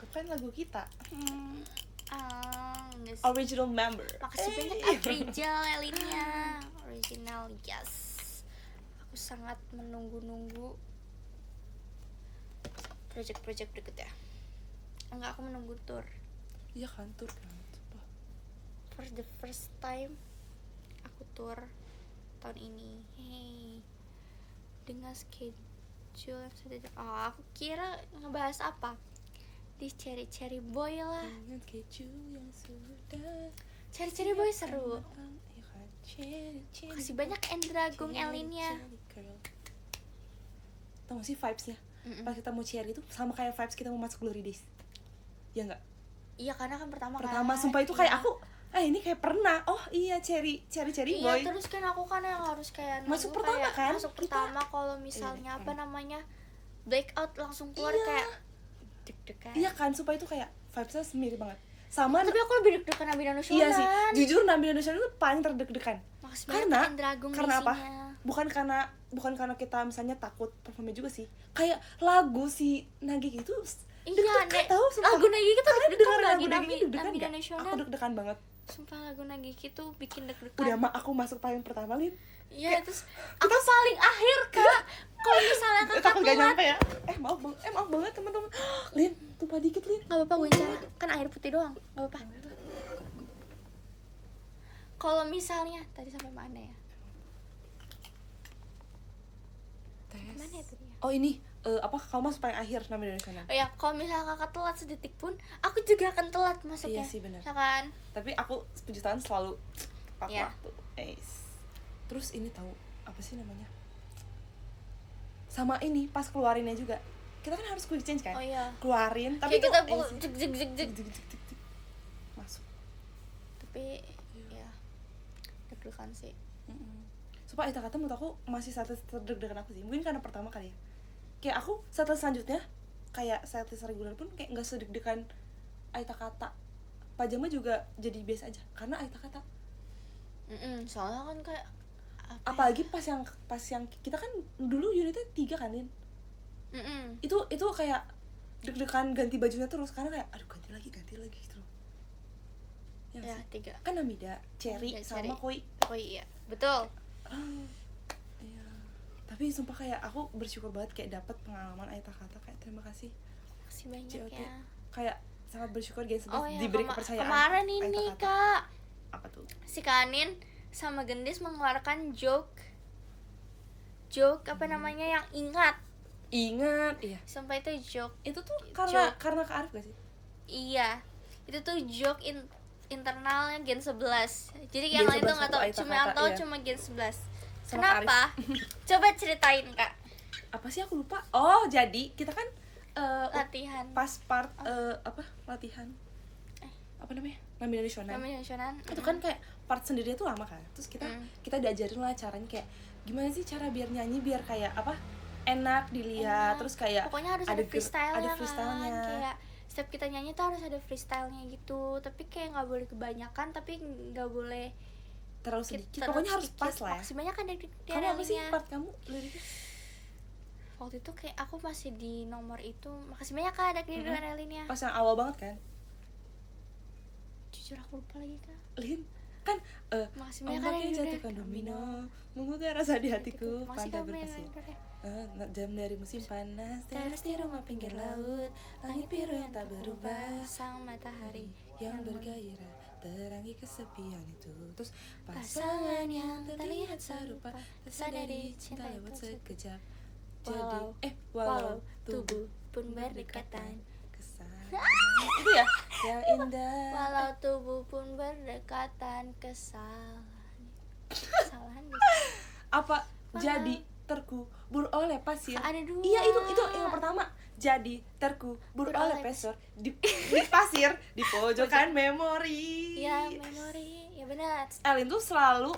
Kan lagu kita. Enggak sih. Original member. Makasih banyak Aprijal Elinnya. Original, yes. Aku sangat menunggu-nunggu project-project berikutnya. Enggak, aku menunggu tour. Iya kan, tur kan. Sumpah. For the first time aku tour tahun ini. Hey, dengan schedule yang sudah aku kira ngebahas apa? Di Cherry Boy lah. Dengan keju yang sudah. Cherry Boy seru. Iya kan. Cherry. Kasih banyak Endra Gung Elinnya. Tau gak sih vibes-nya? Pas kita mau cherry itu sama kayak vibes kita mau masuk Glory Days. Ya enggak? Iya, karena kan pertama Sumpah itu kayak aku ini kayak pernah. Oh iya, cherry boy. Iya, terus kan aku kan yang harus kayak Masuk nunggu pertama kayak kan? masuk pertama kalau misalnya apa namanya blackout langsung keluar Iya. kayak deg-degan. Iya kan, sumpah itu kayak vibes-nya mirip banget. Sama Tapi aku lebih deg-degan Nabila Nasution. iya sih, jujur Nabila Nasution itu paling terdeg-degan. Makasih Karena- banyak Endra Gung karena apa? ngisinya. bukan karena kita misalnya takut performnya juga sih, kayak lagu si Nagiki itu Iya, tahu lagu Nagiki tuh kalian deg-degan dengar lagi lagu Nagiki deg-degan Nabila nggak? Nasional. Aku deg-degan banget. Sumpah lagu Nagiki tuh bikin Udah deg-degan. aku masuk paling pertama, Lin. Iya, terus aku paling akhir, Kak. Kalau misalnya Kakak Takut gak telat, nyampe ya. Maaf banget teman-teman. Lin, tumpah dikit, Lin. nggak apa-apa, gue cari. Kan air putih doang, nggak apa-apa. Kalau misalnya tadi sampai mana ya? Mana itu dia? Oh ini apa kamu masuk paling akhir Nabila Nasional? Oh ya, kalau misalnya kakak telat sedetik pun, aku juga akan telat masuknya. Iya sih, benar. Ya kan? Tapi aku sepujutan selalu tepat Iya. waktu. Terus ini tahu apa sih namanya? Sama ini pas keluarinnya juga. Kita kan harus quick change kan? Oh iya. Keluarin, tapi Kayak kita tuh jeg jeg jeg jeg. masuk. Tapi ya deg-degan sih. Supaya itu kata menurut aku masih satu terdeg-degan aku sih. Mungkin karena pertama kali ya. Kayak aku setelah selanjutnya kayak setlist reguler pun kayak nggak sedeg-degan Aita Kata. Pajama juga jadi biasa aja karena Aita Kata. Soalnya kan kayak Apalagi pas yang kita kan dulu unitnya 3 kan, Lin. Itu kayak deg-degan ganti bajunya terus karena kayak aduh ganti lagi gitu. ya 3. Kan Namida, Cherry Ya, sama Cherry. Koi. Iya, betul. Iya. Tapi sumpah kayak aku bersyukur banget kayak dapat pengalaman Aita Kata, kayak terima kasih Makasih banyak COT. ya. Kayak sangat bersyukur guys Oh ya, diberi kepercayaan. kemarin Aita ini Kata. Kak, Apa tuh? si Kanin sama Gendis mengeluarkan joke apa namanya yang ingat. Ingat, iya. Sampai itu joke. Itu tuh karena Joke. Kak Arif gak sih? Iya. Itu tuh joke internalnya Gen 11. Jadi Gen yang lain 11 tuh nggak tahu, Aita cuma yang Kata, tahu iya. cuma Gen 11. Sama Kenapa? Coba ceritain, Kak. Apa sih aku lupa. Oh, jadi kita kan Latihan. pas part latihan. Apa namanya? Ngambil nasional. Namanya nasional. Itu kan kayak part sendiri tuh lama kan. Terus kita diajarin lah caranya kayak gimana sih cara biar nyanyi biar kayak apa? Enak dilihat, terus kayak pokoknya harus ada freestyle-nya ada kan. freestyle-nya. Kayak setiap kita nyanyi tuh harus ada freestyle-nya gitu. Tapi kayak nggak boleh kebanyakan, tapi nggak boleh terlalu sedikit. Pokoknya harus pas lah ya. Maksimalnya kan dari Kamu apa sih part kamu liriknya? Waktu itu kayak aku masih di nomor itu. Makasih banyak Kak ada di Relinnya. Pas yang awal banget kan? Jujur aku lupa lagi Kak. Lin, kan Makasih banyak Kak ombak yang jatuhkan domino mengukir rasa di hatiku pantai berpasir. Jam dari musim panas teras di rumah pinggir laut, langit biru yang tak berubah, sang matahari yang bergairah terangi kesepian itu. Terus pasangan yang terlihat serupa tersadari cinta lewat sekejap. Jadi walau tubuh pun berdekatan, kesana itu ya yang indah. walau tubuh pun berdekatan, kesalahan Apa jadi terkubur oleh pasir. Ada dua. Iya itu yang pertama. Jadi terkubur oleh pasir di pasir di pojokan memori. ya memori ya benar. Elin tuh selalu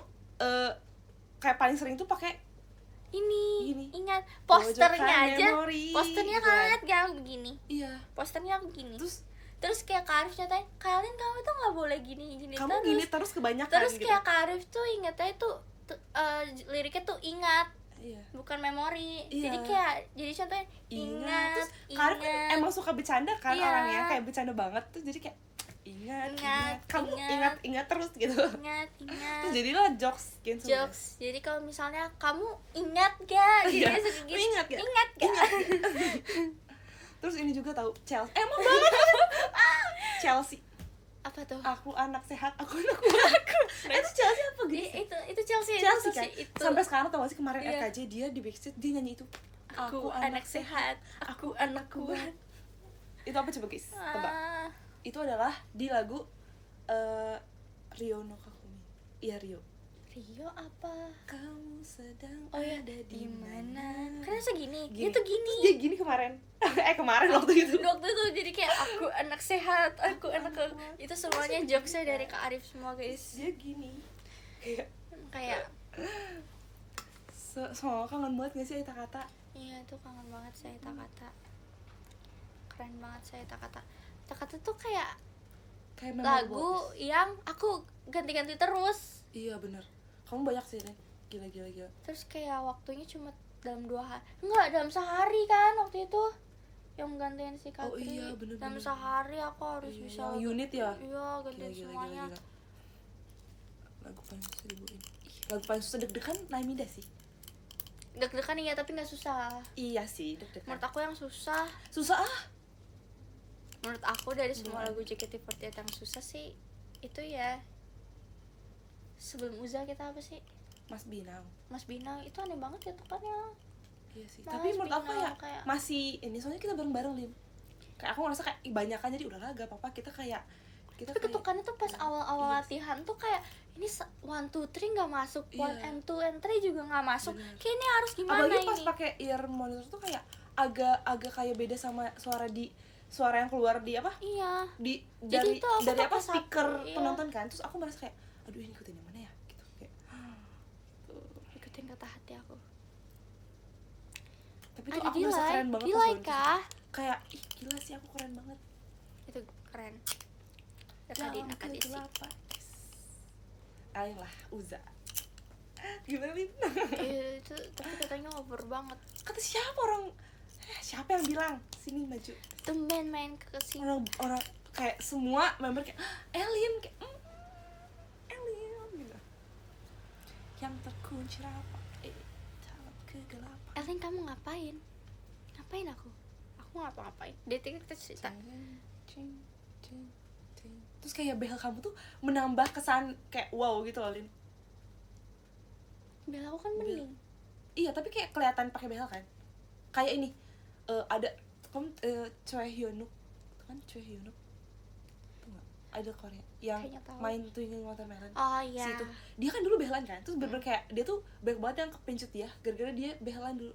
kayak paling sering tuh pakai Ini Gini. ingat posternya Pojokan aja, memori, posternya gitu kan. kan gak begini, iya. posternya begini. Terus kayak Kak Arif nyatain, kalian kamu tuh nggak boleh gini kamu terus. gini terus kebanyakan Terus gitu. kayak Kak Arif tuh ingetnya tuh liriknya tuh ingat, Iya. bukan memori. Iya. Jadi kayak jadi contohnya ingat, Terus Karif kan emang suka bercanda kan Iya. orangnya, kayak bercanda banget tuh jadi kayak ingat. Kamu ingat. ingat terus gitu. ingat. Terus jadilah jokes gitu. Jokes. Jadi kalau misalnya kamu ingat gak? Jadi Iya. suka gitu. Lu ingat gak? Ingat gak? Terus ini juga tahu Chelsea. Emang banget. Chelsea. Apa tuh? Aku anak sehat, aku anak kuat. Itu Chelsea apa gitu? Itu Chelsea Kan? itu. Sampai sekarang tau gak sih kemarin Iya. RKJ dia di backstage dia nyanyi itu. Aku anak sehat, aku anak kuat. Itu apa coba guys? Tebak. Ah, Itu adalah di lagu Rio no Kakumi. Iya Rio. Rio apa? Kamu sedang Oh ya, ada di mana? Karena segini. Gini. Dia tuh gini. Terus dia gini kemarin. Kemarin waktu itu. Waktu itu jadi kayak aku anak sehat, aku anak itu semuanya jokesnya dari Kak Arif semua guys. Dia gini. Kayak Soalnya kangen banget gak sih Aita Kata? iya itu kangen banget saya kata. Keren banget saya kata. Kata tuh kayak Kayak lagu yang aku ganti-ganti terus. Iya bener. Kamu banyak sih Ren. Gila. Terus kayak waktunya cuma dalam 2 hari, enggak, dalam sehari kan waktu itu yang gantiin si Katri. Oh iya, bener. Dalam sehari aku harus bisa yang unit ya. Iya, gantiin semuanya. Lagu paling susah dibuin. Lagu paling susah deg-degan Naimida sih. Deg-degan iya, tapi nggak susah. Iya sih, deg-degan. Menurut aku yang susah menurut aku dari semua lagu JKT48 yang susah sih itu ya sebelum Uza kita apa sih, Mas Binang itu aneh banget ya tekannya. iya sih. Mas Tapi menurut aku ya kayak- masih ini, soalnya kita bareng-bareng Lim. Kayak aku ngerasa kayak banyakan, jadi udahlah gak apa-apa, kita tapi ketukannya tuh pas awal-awal latihan tuh kayak ini 1, 2, 3 nggak masuk, 1 and 2 and 3 juga nggak masuk. Bener. Kayak ini harus gimana apalagi ini? pas pakai ear monitor tuh kayak agak kayak beda sama suara yang keluar di apa? Iya. Dari itu aku apa pakai speaker satu, iya. penonton kan. Terus aku merasa kayak aduh ini ikutin yang mana ya gitu kayak. Ikutin kata hati aku. Tapi tuh Ada aku merasa keren banget pas delay baru kah? kayak ih gila sih aku keren banget. Itu keren. Jangan Nakadesi. apa? Ayolah Uza. Gimana nih? Itu tapi katanya over banget. Kata siapa yang bilang sini maju? Tumben main ke sini. Orang kayak semua member kayak alien kayak alien gitu. Yang terkunci rapat dalam kegelapan. Elin, kamu ngapain? Ngapain aku? Aku ngapa-ngapain? Detik cerita. Terus kayak behel kamu tuh menambah kesan kayak wow gitu loh, Lin. Bel aku kan bening. Iya, tapi kayak kelihatan pakai behel kan. Kayak ini ada kamu Choi Hyunuk kan, Choi Hyunuk tuh nggak, ada Korea yang Kayaknya tahu. main Twinkle Watermelon. Oh iya. Si itu dia kan dulu behelan kan, terus bener kayak dia tuh banyak banget yang kepincut ya gara-gara dia behelan dulu.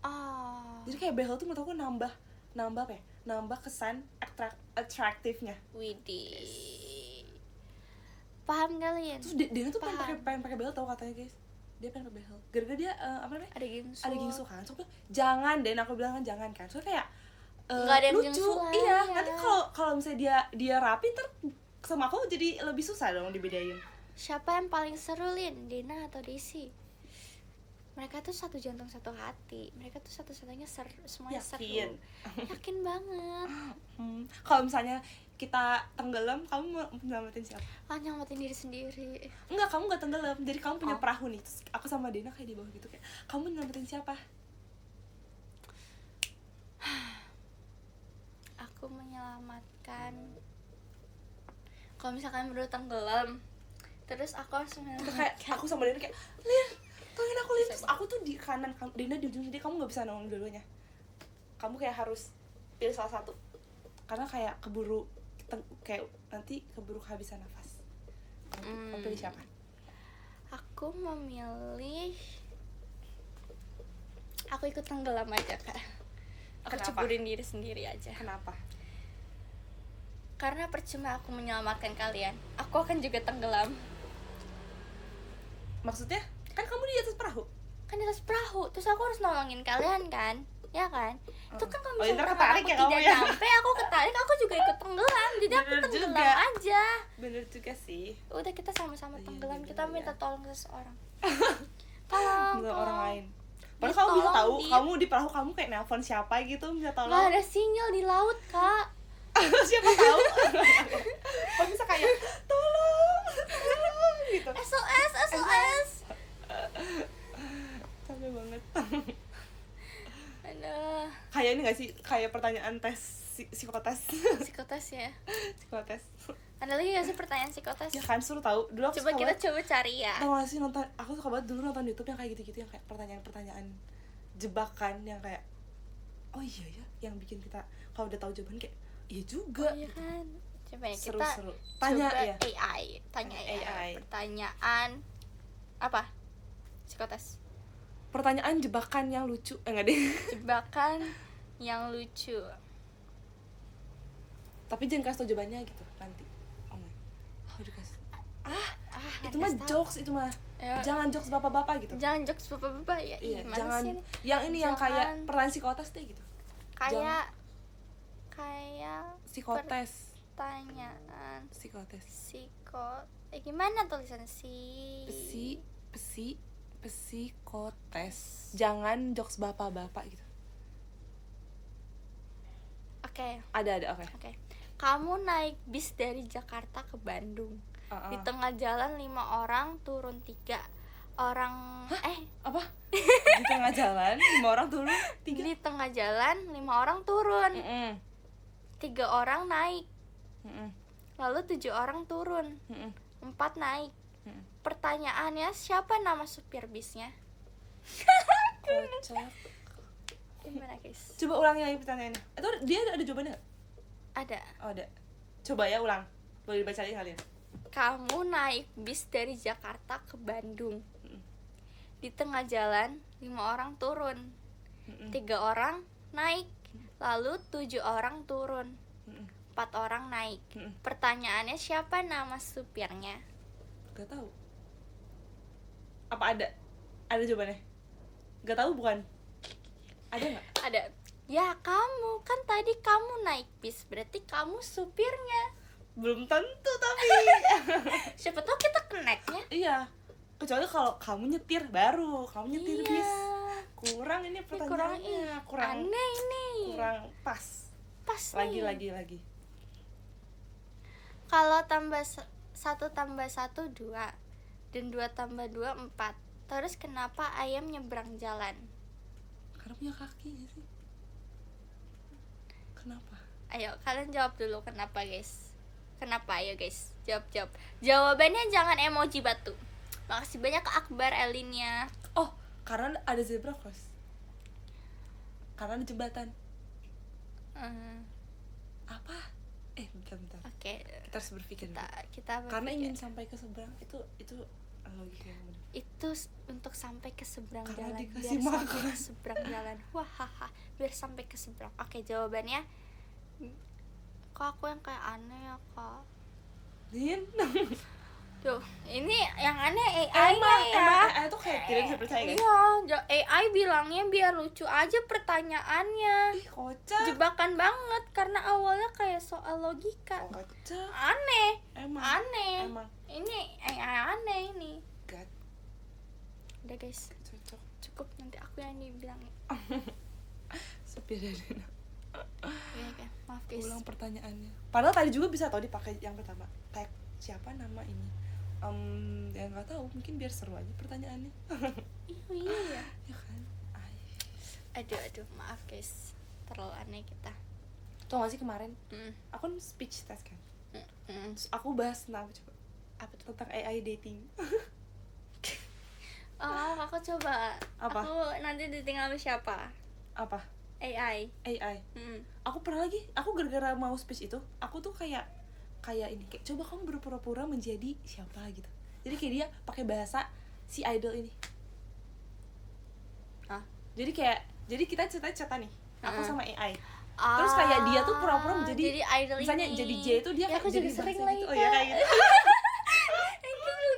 Oh. Jadi kayak behel tuh menurut aku nambah apa ya, nambah kesan atraktifnya. Widih. Paham kalian? Terus dia tuh Paham. pengen pakai behel, tau katanya guys, dia pengen pakai behel gara-gara dia apa namanya, Ada gengsu. ada gingsu kan. So jangan deh, aku bilang kan jangan kan, soalnya kayak Nggak ada yang lucu. gengsuan, Iya, ya. nanti kalau misalnya dia rapi ntar sama aku jadi lebih susah dong dibedain. Siapa yang paling seru, Lin? Dina atau Desi? Mereka tuh satu jantung satu hati. Mereka tuh satu-satunya semuanya Yakin. seru. Yakin banget. Kalau misalnya kita tenggelam, kamu mau nyelamatin siapa? Ah, nyelamatin diri sendiri. Enggak, kamu gak tenggelam, jadi kamu punya Oh. perahu nih. Terus aku sama Dina kayak di bawah gitu, kayak kamu nyelamatin siapa? Aku menyelamatkan. Kalau misalkan berdua tenggelam, terus aku harus Terus menyelamatkan. kayak aku sama Dina kayak Lin, tolongin aku Lin. Terus aku tuh di kanan, Dina di ujung, jadi kamu gak bisa nolong dua-duanya. Kamu kayak harus pilih salah satu, karena kayak kayak nanti keburu kehabisan nafas. Kamu pilih siapa? Aku memilih. Aku ikut tenggelam aja, Kak. Aku Kenapa? ceburin diri sendiri aja. Kenapa? Karena percuma aku menyelamatkan kalian, aku akan juga tenggelam. Maksudnya? Kan kamu di atas perahu. Kan di atas perahu, terus aku harus nolongin kalian kan? Ya kan? Itu kan kalau Oh, misalnya ntar tangan ketarik aku ya kamu tidak ya? nyampe, aku ketarik, aku juga ikut tenggelam. Jadi aku Bener tenggelam juga. aja. Bener juga sih. Udah, kita sama-sama Iya, tenggelam, bener, kita minta ya. tolong ke seseorang. Tolong, Minta tolong. orang lain. Dia Padahal kamu bisa tolong, tahu, Dit. kamu di perahu kamu kayak nelpon siapa gitu minta Nggak tolong. ada sinyal di laut, Kak. Siapa tahu. Kamu bisa kayak tolong gitu. SOS, SOS. Capek banget. Aduh, Kayak ini gak sih, kayak pertanyaan tes psikotes. psikotes ya. Psikotes. Ada lagi gak sih pertanyaan psikotes? Ya kan, suruh tahu. Dulu aku Coba suka kita banget. coba cari ya. Tahu gak sih nonton, aku suka banget dulu nonton YouTube yang kayak gitu-gitu, yang kayak pertanyaan-pertanyaan jebakan yang kayak oh iya ya, yang bikin kita kalau udah tahu jawaban kayak iya juga. Oh, iya kan. Coba ya kita Seru-seru. Tanya coba ya. AI, tanya AI. AI. Pertanyaan apa? Psikotes. Pertanyaan jebakan yang lucu. Enggak deh. Jebakan yang lucu. Tapi jangan kasih tau jawabannya gitu nanti. Oh my. Oh, dikasih. Itu mah nggak tahu. jokes itu mah. Ya, Jangan jokes bapak-bapak gitu. jangan jokes bapak-bapak ya. Iya, Gimana jangan sih ini? yang ini yang kayak Jangan. pertanyaan psikotes deh gitu. Kayak Psikotes. pertanyaan Psikotes. gimana tulisan Si psikotes. Jangan jokes bapak-bapak gitu. Oke. Ada oke. Oke. Kamu naik bis dari Jakarta ke Bandung. Di tengah jalan 5 orang, turun 3 orang. Apa? Di tengah jalan 5 orang turun, 3. Di tengah jalan 5 orang turun. 3 orang naik. Lalu 7 orang turun. 4 naik. Pertanyaannya, siapa nama supir bisnya? Kocak. Gimana guys? Coba ulangi lagi pertanyaannya. Itu dia ada jawabannya nggak? Ada. Oh, ada. Coba ya ulang. Boleh dibaca lagi kalian. Kamu naik bis dari Jakarta ke Bandung. Di tengah jalan 5 orang turun. 3 orang naik. Lalu 7 orang turun. 4 orang naik. Pertanyaannya, siapa nama supirnya? Gak tahu. Apa ada? Ada jawabannya? Gak tahu bukan? Ada nggak? Ada. Ya kamu, kan tadi kamu naik bis, berarti kamu supirnya. Belum tentu tapi. Siapa tahu kita connect-nya. Iya. Kecuali kalau kamu nyetir baru, kamu nyetir Iya. bis. Kurang ini pertanyaannya. Kurang aneh ini. Kurang pas. Pas Lagi. Kalau 1 tambah 1 2 dan 2 tambah 2 4. Terus kenapa ayam nyebrang jalan? Karena punya kaki gak sih? Kenapa? Ayo kalian jawab dulu kenapa guys. Kenapa, ayo guys, jawab. Jawabannya jangan emoji batu. Makasih banyak Akbar Elinnya. Oh, karena ada zebra cross. Karena ada jembatan. Apa? Bentar. Oke. Kita harus berpikir. Kita Karena berpikir. ingin sampai ke seberang itu logika yang benar. Itu untuk sampai ke seberang Karena jalan. dikasih Biar sampai makan. ke seberang jalan. Wahaha, biar sampai ke seberang. Oke, jawabannya. Kok aku yang kayak aneh ya kak? Din. Tuh, ini yang aneh AI-nya ya. Emang AI tuh kayak tidak bisa percaya guys. Iya, AI bilangnya biar lucu aja pertanyaannya. Ih, kocak. Jebakan banget karena awalnya kayak soal logika. Kocak. Aneh. Emang. Aneh. Emang. Ini AI aneh ini. God. Udah guys, Cocok. cukup, nanti aku yang dibilangin. Sepi dari. Iya, maaf guys. Ulang pertanyaannya. Padahal tadi juga bisa tau dipakai yang pertama. Tag siapa nama ini? Ya nggak tahu. Mungkin biar seru aja pertanyaannya. Iya ya. Ya kan. Aduh, maaf guys. Terlalu aneh kita. Tau gak sih kemarin? Mm. Aku kan speech test kan. Mm. Terus aku bahas tentang Apa tuh? tentang AI dating. Oh, aku coba. Apa? Aku nanti ditinggal sama siapa? Apa? AI. AI. Aku pernah lagi. Aku gara-gara mau speech itu, aku tuh kayak ini. Kayak coba kamu berpura-pura menjadi siapa gitu. Jadi kayak dia pakai bahasa si idol ini. Jadi kita cerita nih. Aku sama AI. Terus kayak dia tuh pura-pura menjadi idol misalnya ini. jadi J itu dia Ya, kayak aku jadi juga sering bahasa lagi, gitu. Oh iya kayak gitu.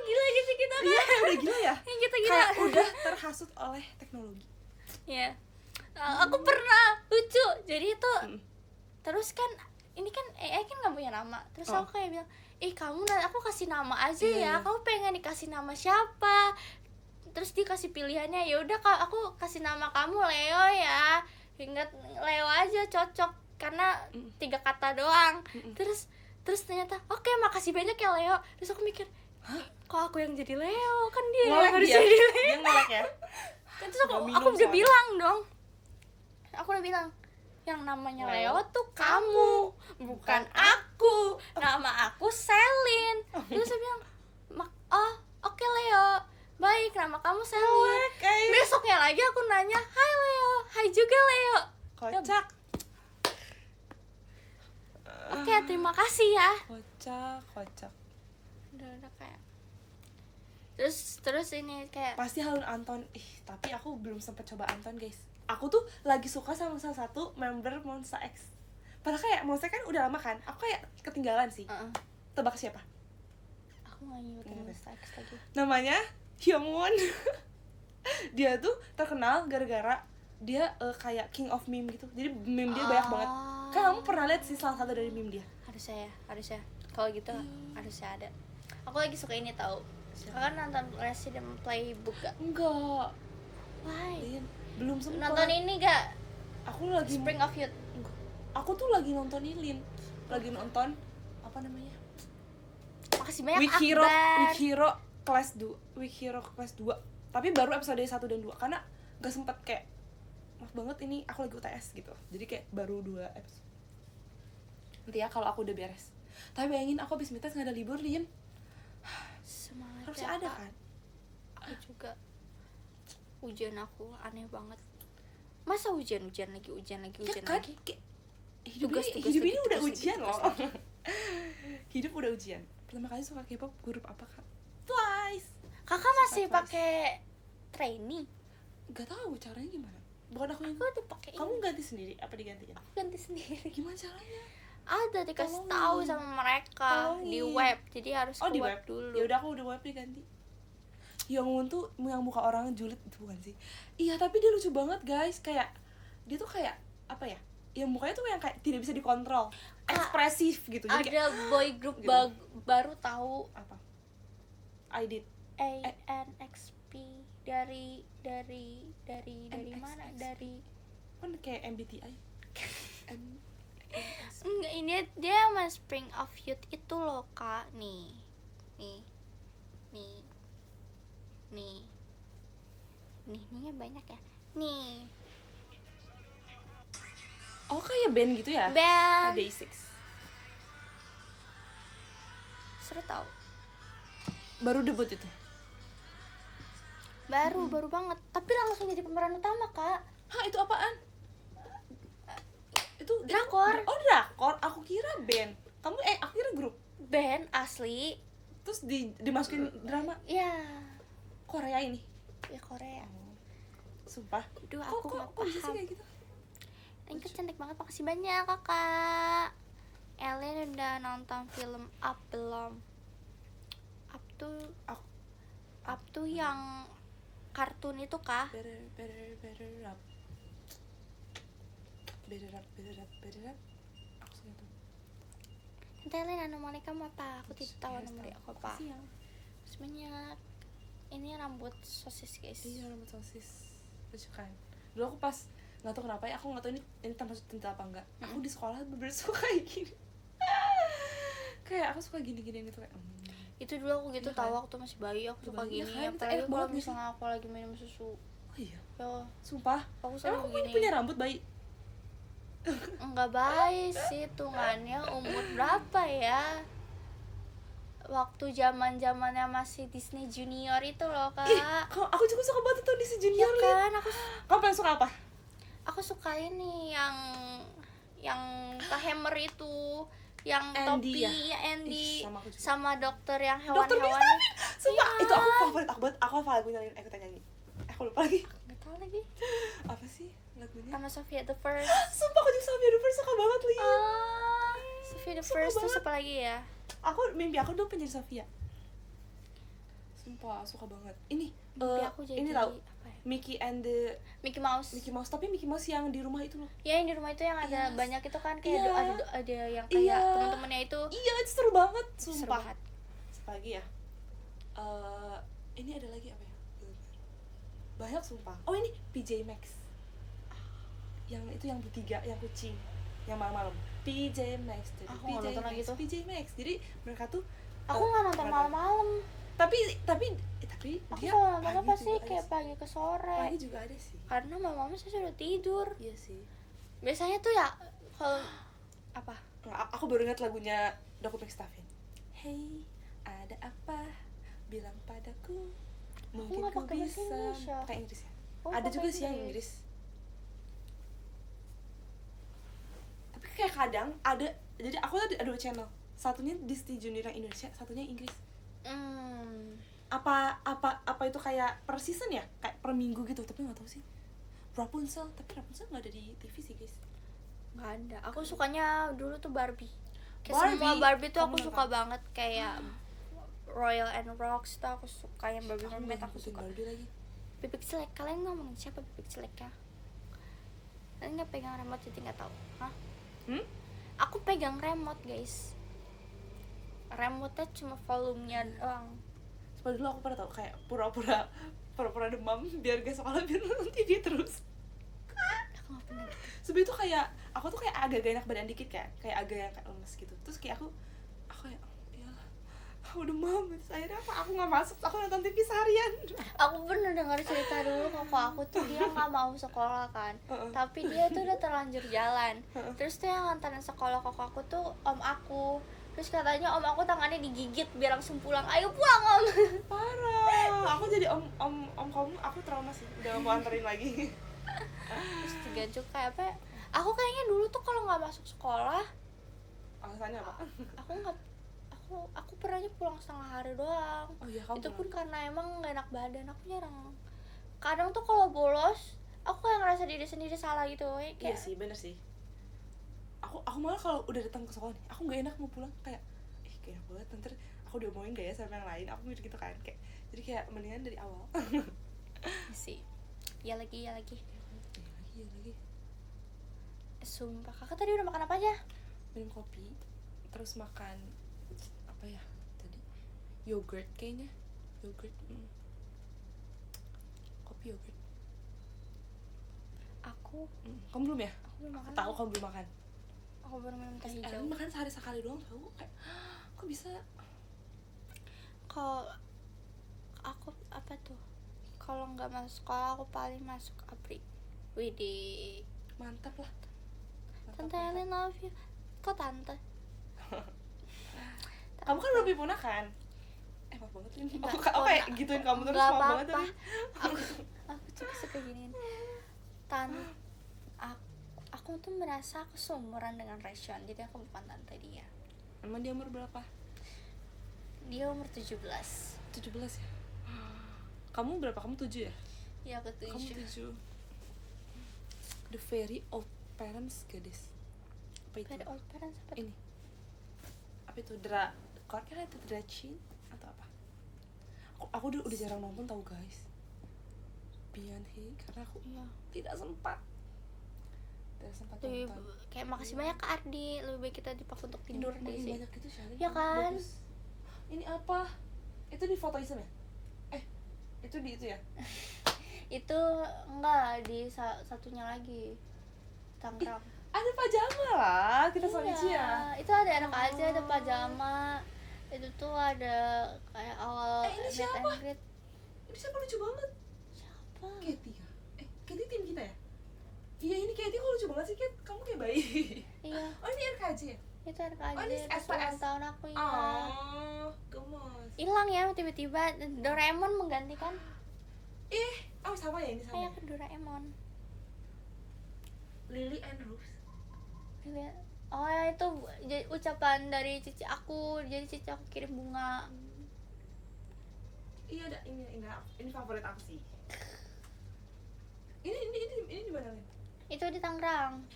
Gila gitu kita kan. Iya, udah gila ya. Kita gila. Kayak udah terhasut oleh teknologi. Ya. Aku pernah lucu. Jadi itu terus kan ini kan AI kan nggak punya nama. Terus aku kayak bilang, kamu aku kasih nama aja ya. Kamu pengen dikasih nama siapa? Terus dia pilihannya, ya udah aku kasih nama kamu Leo ya. Ingat Leo aja cocok karena 3 kata doang. Terus ternyata oke, makasih banyak ya Leo. Terus aku mikir, kok aku yang jadi Leo? Kan dia yang harus jadi Leo. Dia nolak ya. Terus aku udah bilang dong. Aku udah bilang, yang namanya Leo tuh kamu, bukan aku. Nama aku Selin. Terus saya bilang, oke Leo. Baik, nama kamu Selin. Besoknya lagi aku nanya, hai Leo. Hai juga Leo. Kocak. Oke, terima kasih ya. Kocak. Udah kayak. Terus ini kayak Pasti Halun Anton. Tapi aku belum sempat coba Anton, guys. Aku tuh lagi suka sama salah satu member Monsta X. Padahal kayak Monsta kan udah lama kan. Aku kayak ketinggalan sih. Tebak siapa? aku nggak ngikutin Monsta X lagi. Namanya Hyungwon. Dia tuh terkenal gara-gara dia kayak king of meme gitu. Jadi meme dia banyak banget. Kan kamu pernah lihat sih salah satu dari meme dia? Harusnya kalau gitu harusnya ada. Aku lagi suka ini tahu Kakak nonton Resident Playbook gak? Enggak, Why? Lin, belum sempet. Nonton ini gak? Aku lagi Spring of Youth. Enggak. Aku tuh lagi nonton ini, Lin. Lagi nonton apa namanya? Makasih banyak Week Hero, Akbar. Week Hero kelas 2, Week Hero kelas 2. Tapi baru episode 1 dan 2 karena gak sempet kayak maaf banget ini aku lagi UTS gitu. Jadi kayak baru 2 episode. Nanti ya kalau aku udah beres. Tapi bayangin aku habis midnight gak ada libur, Lin. Semangat Harusnya ya, ada Kak. kan? Aku juga. Ujian aku aneh banget. Masa ujian lagi Ya ujian kan? lagi? Kayak hidup Tugas, ini, tugas hidup lagi, ini tugas udah lagi, ujian tugas loh. Hidup udah ujian. Pertama kali suka K-pop grup apa, Kak? Twice. Kakak masih Twice. pakai trainee? Gak tahu caranya gimana. Bukan aku yang Aku udah pakai. kamu ganti sendiri apa digantiin? Aku ganti sendiri. Gimana caranya? Ada dikasih Tolongin. tahu sama mereka di Tolongin. web. Jadi harus Oh ke di web web dulu. Ya udah aku udah web diganti. Youngwon tuh yang muka orang julid itu bukan sih? Iya tapi dia lucu banget guys. Kayak dia tuh kayak apa ya? Yang mukanya tuh yang kayak tidak bisa dikontrol, ekspresif gitu. Jadi kayak Ada boy group gitu. baru tahu apa? I did. ANXP dari mana? NXX. Dari Kan kayak MBTI. enggak, ini dia sama Spring of Youth itu loh, Kak. Nih. Nih banyak ya. Nih. Oh kayak band gitu ya? Band. Day6. Seru tau. Baru debut itu. Baru banget. Tapi langsung jadi pemeran utama, Kak. Hah itu apaan? Itu Drakor. Oh drakor. Aku kira band. Kamu aku kira grup. Band asli. Terus dimasukin drama Ya, Korea ini. ya Korea. Sumpah. Aduh, aku nggak kok bisa sih paham. kayak gitu? Ini cantik banget, makasih banyak Kakak. Ellen udah nonton film Up belum? Up tuh yang kartun itu kah? Better up. Better up. Aku suka tuh. Nanti Ellen nomornya kamu apa? Aku tidak tahu Yes, nomornya tahu. aku apa. Makasih ya. Makasih banyak. Ini rambut sosis guys. Iya rambut sosis. Lucu kan. Dulu aku pas nggak tahu kenapa ya, aku nggak tahu ini termasuk cinta apa enggak. Aku di sekolah bener-bener suka kayak gini. Kayak aku suka gini-gini itu kayak Itu dulu aku gitu Iya tahu kan? waktu masih bayi aku suka Iya gini. kan? Itu Apalagi enak kalau banget gak misalnya aku lagi minum susu. oh iya. Ya, Sumpah. aku Emang selalu kamu gini. punya rambut bayi? Enggak baik sih hitungannya. Umur berapa ya? Waktu zamannya masih Disney Junior itu loh, Kak. Ih, aku juga suka banget tuh Disney Iya Junior. kan, Kamu paling suka apa? aku suka ini yang Kak Hammer itu, yang Andy topi ya? ya Andy Ih, sama aku juga. sama dokter yang Dokter hewan-hewan. Sumpah, Iya. itu aku favorit aku banget. Aku hafal lagunya Lin, aku nyanyi. Aku lupa lagi. Nggak tahu lagi. Apa sih lagunya? Sama Sophia the First. Sumpah aku juga sama Universe suka banget Lin. Sophia the Suka First terus banget. apa lagi ya? Mimpi aku dulu pengen jadi Sofia. Sumpah suka banget. Ini Mimpi aku jadi ini tahu apa ya? Mickey and the Mickey Mouse. Mickey Mouse, tapi Mickey Mouse yang di rumah itu loh. Ya yang di rumah itu yang ada Yes. banyak itu kan kayak Iya. ada yang kayak Iya. teman-temannya itu. Iya, itu seru banget, Seru sumpah. banget. Satu lagi ya. Ini ada lagi apa ya? Banyak sumpah. Oh, ini PJ Maxx. Yang itu yang bertiga, yang kucing, yang malam-malam. PJ Maxx, jadi Aku nggak nonton lagi tuh. PJ Maxx. Jadi mereka tuh Aku nggak nonton kenapa? malam-malam. Tapi Aku dia kalau nonton pagi apa juga sih ada kayak pagi ke sore. Pagi juga ada sih. Karena mama saya sudah tidur. Iya sih. Biasanya tuh ya kalau apa? Aku baru ingat lagunya Dr. McStuffin. Hey, ada apa? Bilang padaku. Mungkin nggak ku pakai bahasa bisa. Indonesia. Pakai Inggris ya? Oh, Ada pakai juga sih yang Inggris. Tapi kayak kadang ada. Jadi aku ada dua channel. Satunya Disney Junior yang Indonesia, satunya Inggris. Apa itu kayak per season ya? Kayak per minggu gitu, tapi nggak tahu sih. Rapunzel, tapi Rapunzel nggak ada di TV sih guys. Nggak ada. Aku sukanya dulu tuh Barbie. Kayak Barbie? semua Barbie tuh Kamu aku nonton? suka banget kayak Royal and Rocks tuh aku suka, yang Barbie Aku Mermaid nggak aku ngikutin suka. Barbie lagi. Bebek Selek, kalian ngomongin siapa Bebek Selek ya? Kalian nggak pegang remote jadi nggak tahu, hah? Aku pegang remote guys. Remote-nya cuma volumenya doang. Padahal dulu aku pernah tau kayak pura-pura demam biar gak sekolah biar nonton TV terus. Aku nggak pernah. Sebenernya tuh kayak aku tuh kayak agak gak enak badan dikit kan, kayak agak yang kayak lemes gitu. Terus kayak aku kayak iyalah aku demam. Terus akhirnya aku nggak masuk, aku nonton TV seharian. Aku pernah dengar cerita dulu kakak aku tuh dia nggak mau sekolah kan, tapi dia tuh udah terlanjur jalan. Terus tuh yang nganterin sekolah kakak aku tuh om aku. Terus katanya om aku tangannya digigit biar langsung pulang. Ayo pulang om. Parah. Aku jadi om kamu, aku trauma sih. Udah gak mau anterin lagi. Terus juga juga apa ya? Aku kayaknya dulu tuh kalau nggak masuk sekolah, Alasannya apa? aku pernahnya pulang setengah hari doang. Oh iya, kamu Itu pun pulang. karena emang nggak enak badan. Aku jarang. Kadang tuh kalau bolos, aku kayak ngerasa diri sendiri salah gitu. Iya Kayak sih, bener sih. Aku malah kalau udah datang ke sekolah nih, aku nggak enak mau pulang, kayak kayak enak banget, nanti aku diomongin gak ya sama yang lain, aku mikir gitu kan, kayak jadi kayak mendingan dari awal. sih. Ya lagi. Iya lagi. Sumpah, kakak tadi udah makan apa aja? Minum kopi, terus makan apa ya tadi, yogurt kayaknya, kopi yogurt. Kamu belum ya? Aku belum makan. Tahu kamu belum makan. Aku baru minum teh hijau. Ellen makan sehari sekali doang tahu, kayak kok bisa. Kalau aku apa tuh? Kalau nggak masuk sekolah aku paling masuk APRI. Widih. Mantap lah. Tante Ellen love you. Kok tante? Kamu kan belum punya kan? Maaf banget ini. Nggak, Apa ya gituin kamu terus, nggak maaf banget apa-apa. tapi. Aku juga suka giniin. Aku tuh merasa aku seumuran dengan Resyon, jadi aku bukan tante dia. Emang dia umur berapa? Dia umur 17 ya? Kamu berapa? Kamu 7 ya? Iya, aku 7. Kamu 7. The very old parents gadis. Apa itu? Very old parents apa tuh? Ini. Apa itu? Kornya itu Dracin atau apa? Aku udah jarang nonton tahu guys. Beyond He, karena aku tidak sempat lebih nonton. kayak makasih banyak Kak Ardi, lebih baik kita dipakai untuk tidur deh sih. Banyak itu Shalin. Ya kan? Bagus. Ini apa? Itu di foto Isem ya? Itu di itu ya? Itu enggak, di satunya lagi Tangerang. Ada pajama lah, kita sama Ici ya. Itu ada anak aja, ada pajama. Itu tuh ada kayak awal Ini meet siapa? and greet. Ini siapa lucu banget? Siapa? Katie ya? Katie tim kita ya? Iya, ini Katie kok lucu banget sih, Kate? Kamu kayak bayi. Iya, Oh, ini RKJ ya? itu anak aja. Oh, ini Terus SPS. ulang tahun aku ya. Oh, gemes. Hilang ya tiba-tiba, Doraemon menggantikan. Sama ya, ini sama. Kayak ke Doraemon. Lily and Rose. Lihat. Oh ya, itu ucapan dari cici aku. Jadi cici aku kirim bunga. Iya, ada ini favorit aku sih. Ini di mana, Lin? Itu di Tangerang.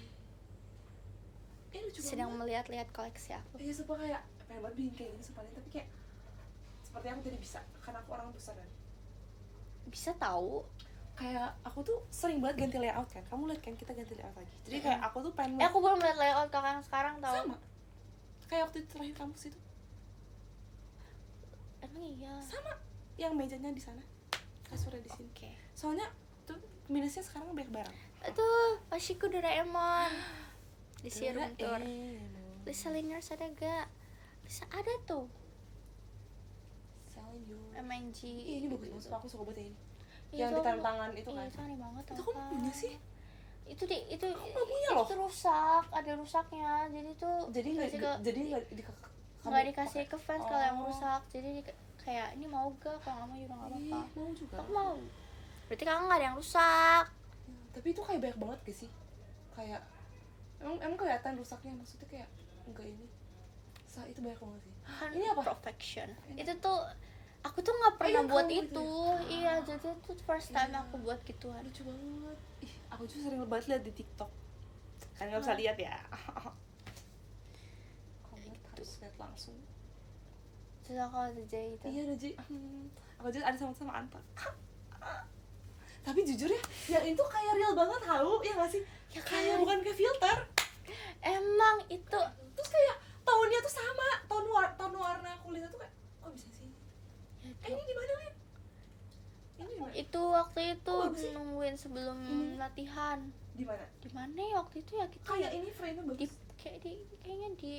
Lucu Sedang banget. melihat-lihat koleksi aku. Iya, sumpah kayak pengen banget bikin kayak gini sumpah, tapi kayak seperti aku tidak bisa karena aku orang besar kan. Bisa tahu. Kayak aku tuh sering banget ganti layout kan. Kamu lihat kan kita ganti layout lagi. Jadi kayak aku tuh pengen Aku belum lihat layout kakak yang sekarang tahu. sama. Kayak waktu itu terakhir kampus itu. Emang iya. Sama. Yang mejanya di sana. Kasurnya di sini. Oke. Soalnya tuh minusnya sekarang banyak barang. Itu Ashiku Doraemon. Di si room tour. Lisa Liners ada gak? Lisa ada tuh. Selling you. MNG. Ini bagus banget, aku suka banget ini. Iya, Yang itu di aku- tangan itu kan. Iya, itu aneh banget. Itu kamu punya sih? Itu nggak punya loh. itu rusak, ada rusaknya. Jadi tuh Jadi nggak dikasih ke fans kalau yang rusak. Jadi kayak ini mau gak? Kalau nggak mau juga nggak apa-apa. Mau juga. Aku mau. Berarti kakak nggak ada yang rusak. Tapi itu kayak banyak banget gak sih? Kayak emang kelihatan rusaknya, maksudnya kayak enggak ini. Itu banyak banget sih. Kan Ini apa? Perfection. Itu tuh aku tuh nggak pernah yang buat kamu itu. itu Iya, jadi itu first time Iya. aku buat gituan. Lucu banget. Aku juga sering banget lihat di TikTok. Kan nggak bisa lihat ya. Kamu harus lihat langsung. Terus aku ada J itu. Iya ada Ji. Aku juga ada sama Anta. Tapi jujur ya, yang itu kayak real banget tahu, ya nggak sih? Ya Kayak kan? bukan kayak filter. Emang itu Terus kayak tonnya tuh sama, ton warna kulitnya tuh kayak kok bisa sih? Ini di mana Itu waktu itu Oh, bagus sih. nungguin sebelum latihan. Di mana? Di mana ya waktu itu ya kita? Kayak ini frame-nya Di bagus. kayaknya di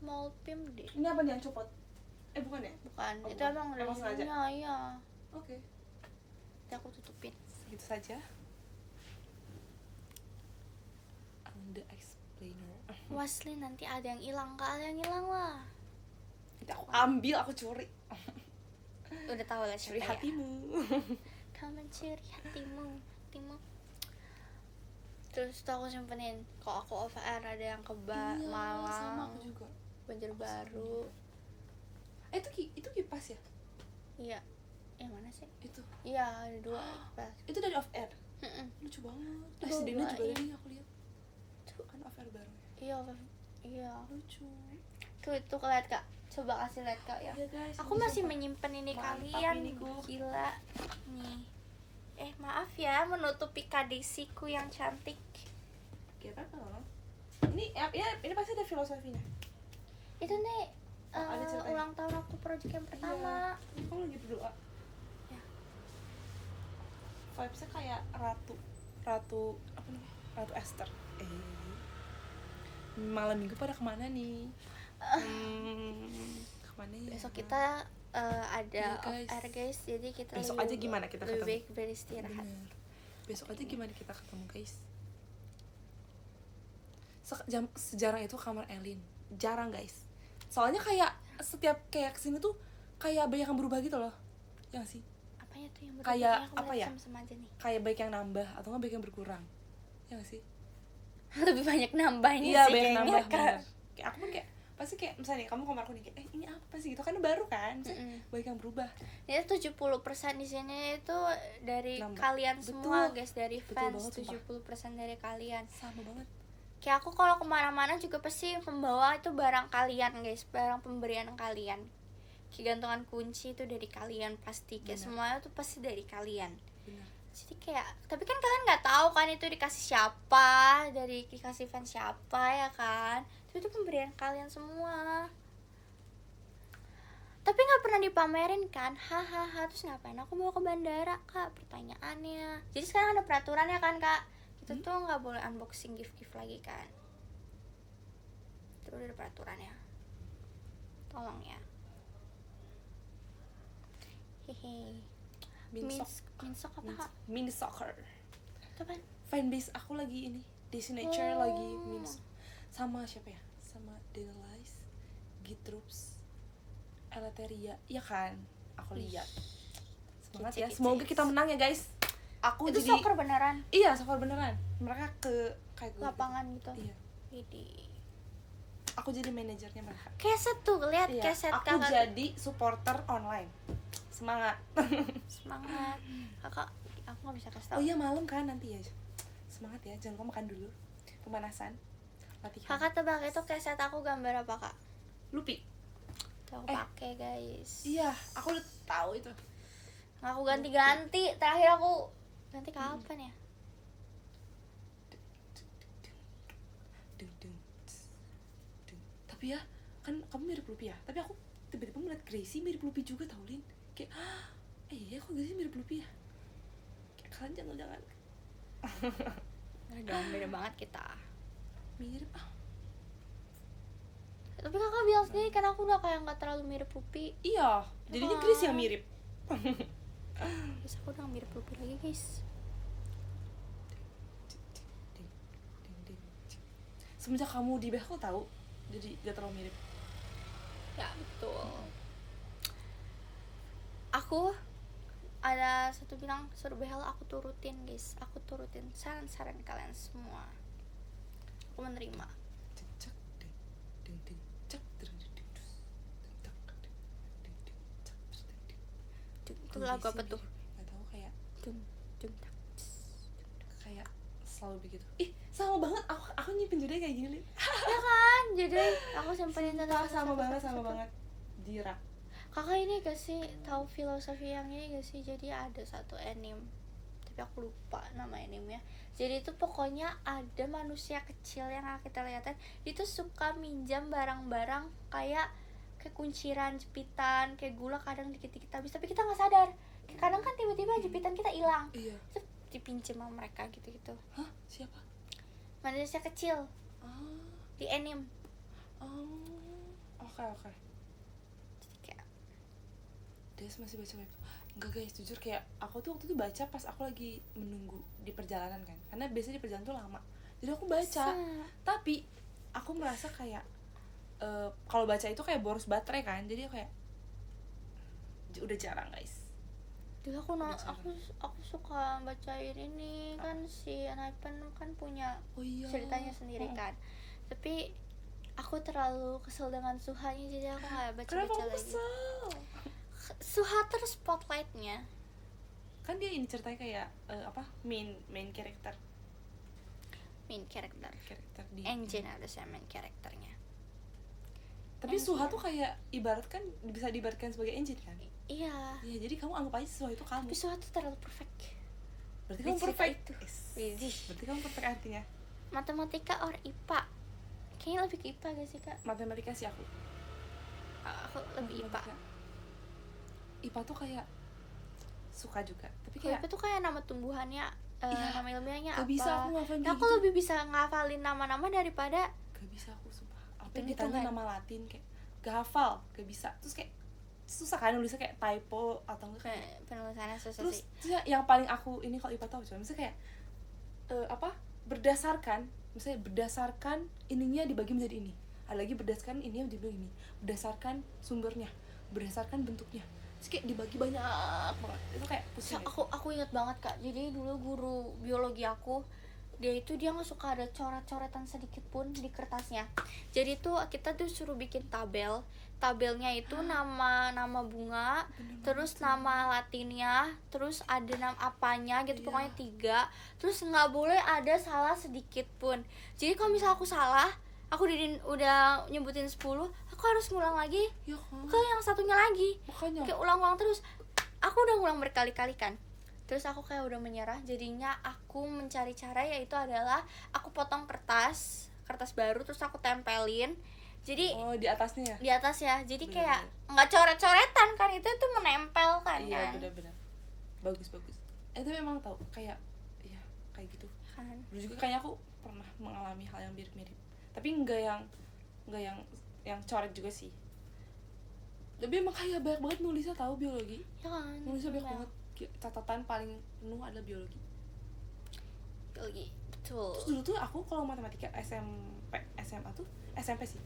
Mall Pim deh. Ini apa nih yang copot? Bukan ya? Bukan, Oh, itu bukan. emang Emang sengaja? reviewnya, iya. Oke. Nanti aku tutupin. Segitu saja. The explainer. Wasli nanti ada yang hilang, Kak, ada yang hilang lah. Nanti aku ambil, aku curi. Udah tahu lah Curi siapa ya. hatimu. Kau mencuri hatimu. Terus tuh aku simpenin. Kok aku off air ada yang ke Iya, sama Malang, aku juga. Banjarbaru. Itu kipas ya? Iya. Yang mana sih? Itu. Iya, ada 2 pas. Itu dari off air. Mm-mm. Lucu banget. Itu Presidennya juga bawain. dari aku lihat. Kan off air baru. Iya, iya. Lucu. Tuh itu lihat, Kak. Coba kasih lihat, Kak, ya. Iya, guys. Aku masih menyimpan ini Mantap kalian. ini, Gu. Gila. Nih. Maaf ya menutupi kadesiku yang cantik. Kita apa? Ini ini pasti ada filosofinya. Itu nih ada ceritanya. ulang tahun aku project yang pertama. Iya. Kamu lagi berdoa. Ya. Vibesnya kayak ratu apa namanya? Ratu Esther. Malam minggu pada kemana nih? Kemana ya? Besok kita ada Iya, off air guys, jadi kita Besok aja gimana kita lebih ketemu? baik beristirahat. Bener. Besok aja gimana kita ketemu guys? Sejarang itu kamar Elin. Jarang guys. Soalnya kayak setiap kayak kesini tuh kayak banyak yang berubah gitu loh. Ya gak sih? Apanya tuh yang Kayak Aku apa lihat ya? sama-sama aja nih. Kayak baik yang nambah atau nggak baik yang berkurang. Ya gak sih? Lebih banyak nambahnya Iya, sih banyak kayaknya, nambah. Kak. Bener. Kayak aku pun kayak pasti kayak misalnya nih, kamu kamar aku nih kayak ini apa sih gitu kan baru kan. Misalnya, baik yang berubah. Ini 70% di sini itu dari Nambah. kalian Betul. semua guys, dari Betul fans. banget, sumpah. 70% dari kalian. Sama banget. Kayak aku kalau kemana-mana juga pasti membawa itu barang kalian guys, barang pemberian kalian. Kayak gantungan kunci itu dari kalian pasti, kayak Bener. semuanya tuh pasti dari kalian. Benar. Jadi kayak, tapi kan kalian nggak tahu kan itu dikasih siapa, dari dikasih fans siapa ya kan? Itu pemberian kalian semua. Tapi nggak pernah dipamerin kan, hahaha. Terus ngapain aku bawa ke bandara, Kak? Pertanyaannya. Jadi sekarang ada peraturannya kan, Kak? Kita tuh nggak boleh unboxing gift-gift lagi kan? Itu udah ada peraturannya. Tolong ya. Hehe. Minsok apa, Kak? Mini soccer. Itu apa? Fanbase aku lagi ini Destinature Oh. lagi sama siapa ya? Sama Denalize, Gitroops, Elateria, ya kan? Aku lihat. Semangat ya. Kicik-kicik. Semoga kita menang ya guys. Aku Itu jadi soccer beneran, Iya, soccer beneran. Mereka kayak gue. lapangan gitu. Iya. Widih. Aku jadi manajernya mereka. Keset tuh, lihat Iya. keset Aku kakak. jadi supporter online. Semangat. Semangat. Kakak, aku nggak bisa kasih tahu. Oh iya, malam kan nanti ya. Semangat ya. Jangan lupa makan dulu. Pemanasan. Latihan. Kakak tebak itu keset aku gambar apa, Kak? Lupi. Tuh aku pakai guys. Iya, aku udah tahu itu. Nggak, aku ganti-ganti. Terakhir aku ganti kapan ya? Tapi ya, kan kamu mirip Lupi ya. Tapi aku tiba-tiba ngeliat Gracie mirip Lupi juga tau, Lin. Kayak, iya kok Gracie mirip Lupi ya? Kayak kalian jangan-jangan Dong, beda banget kita. mirip. Tapi kakak bilang sendiri kan aku udah kayak nggak terlalu mirip Pupi. Iya, jadinya Gracie yang mirip. Terus aku udah mirip Pupi lagi guys. Semenjak kamu di BH, aku tahu jadi gak terlalu mirip. Ya betul. Aku ada satu bilang suruh behel, aku turutin guys. Aku turutin saran-saran kalian semua. Aku menerima. Itu lagu apa tuh? Gak tahu, kayak Dum dum tak. kayak selalu begitu. Ih, sama banget. Aku nyimpen juga kayak gini, Lin. Ya kan, jadi aku simpenin Sumpah, sama banget di rak. Kakak ini gak sih tahu filosofi yang ini gak sih? Jadi ada satu anime, tapi aku lupa nama animenya. Jadi itu pokoknya ada manusia kecil yang kita lihatin, itu suka minjam barang-barang kayak kayak kunciran, jepitan, kayak gula kadang dikit-dikit habis tapi kita nggak sadar. Kayak kadang kan tiba-tiba jepitan kita hilang. Iya. Terus dipinjem sama mereka gitu-gitu. Hah? Siapa? Manusia kecil Ah. di anime. Oke. Jadi kayak Des masih baca web. Enggak guys, jujur kayak aku tuh waktu itu baca pas aku lagi menunggu di perjalanan kan. Karena biasanya di perjalanan tuh lama. Jadi aku baca. Tapi aku merasa kayak kalau baca itu kayak boros baterai kan. Jadi aku kayak udah jarang guys. dulu aku suka bacain ini kan si Anaipen kan punya Oh iya. ceritanya sendiri kan. Tapi aku terlalu kesel dengan Suhanya jadi aku nggak Kenapa baca kamu lagi. kesel? Suha terus spotlightnya. Kan dia ini ceritanya kayak main karakter di Engine harusnya main karakternya. tapi Engine. Suha tuh kayak ibaratkan bisa diibaratkan sebagai engine kan. Iya. Iya, jadi kamu anggap aja Suha itu kamu. Tapi Suha tuh terlalu perfect. Berarti di kamu cerita perfect itu. Yes. Widih. Berarti kamu perfect artinya. Matematika or IPA? Kayaknya lebih ke IPA gak sih kak? Matematika sih aku. Aku lebih IPA. IPA tuh kayak suka juga. Tapi Kalau kayak IPA tuh kayak nama tumbuhannya, nama ilmiahnya gak apa? bisa aku ngafalin Nah, kayak aku gitu. lebih bisa ngafalin nama-nama daripada Gak bisa aku sumpah. Apa Hitung-hitungan. ditanya nama Latin kayak gak hafal, gak bisa. Terus kayak susah kan nulisnya kayak typo atau enggak kayak penulisannya susah terus sih. yang paling aku ini kalau IPA tahu coba misalnya kayak berdasarkan ininya dibagi menjadi ini, ada lagi berdasarkan ininya menjadi ini, berdasarkan sumbernya, berdasarkan bentuknya, terus kayak dibagi banyak banget, itu kayak pusing. Aku ingat banget kak, jadi dulu guru biologi aku dia nggak suka ada coret-coretan sedikit pun di kertasnya. Jadi tuh kita tuh suruh bikin tabelnya itu nama bunga, terus nama latinnya, terus ada nama apanya gitu, pokoknya 3. Terus nggak boleh ada salah sedikit pun. Jadi kalau misalnya aku salah, aku udah nyebutin 10, aku harus ngulang lagi Ya kan, ke yang satunya lagi, makanya kayak ulang-ulang terus. Aku udah ngulang berkali-kali kan. Terus aku kayak udah menyerah, jadinya aku mencari cara, yaitu adalah aku potong kertas baru terus aku tempelin. Jadi di atasnya ya. di atas ya, jadi Bener, kayak nggak coret-coretan kan, itu tuh menempel kan. Iya, kan? benar-benar bagus. Itu memang tahu kayak iya kayak gitu. Kan. Dulu juga kayaknya aku pernah mengalami hal yang mirip-mirip, tapi enggak yang coret juga sih. Tapi emang kayak banyak banget nulisnya tahu biologi. Ya kan. Nulisnya banyak Iya. banget. Catatan paling penuh adalah biologi. Biologi, betul. Terus dulu tuh aku kalau matematika SMP sih.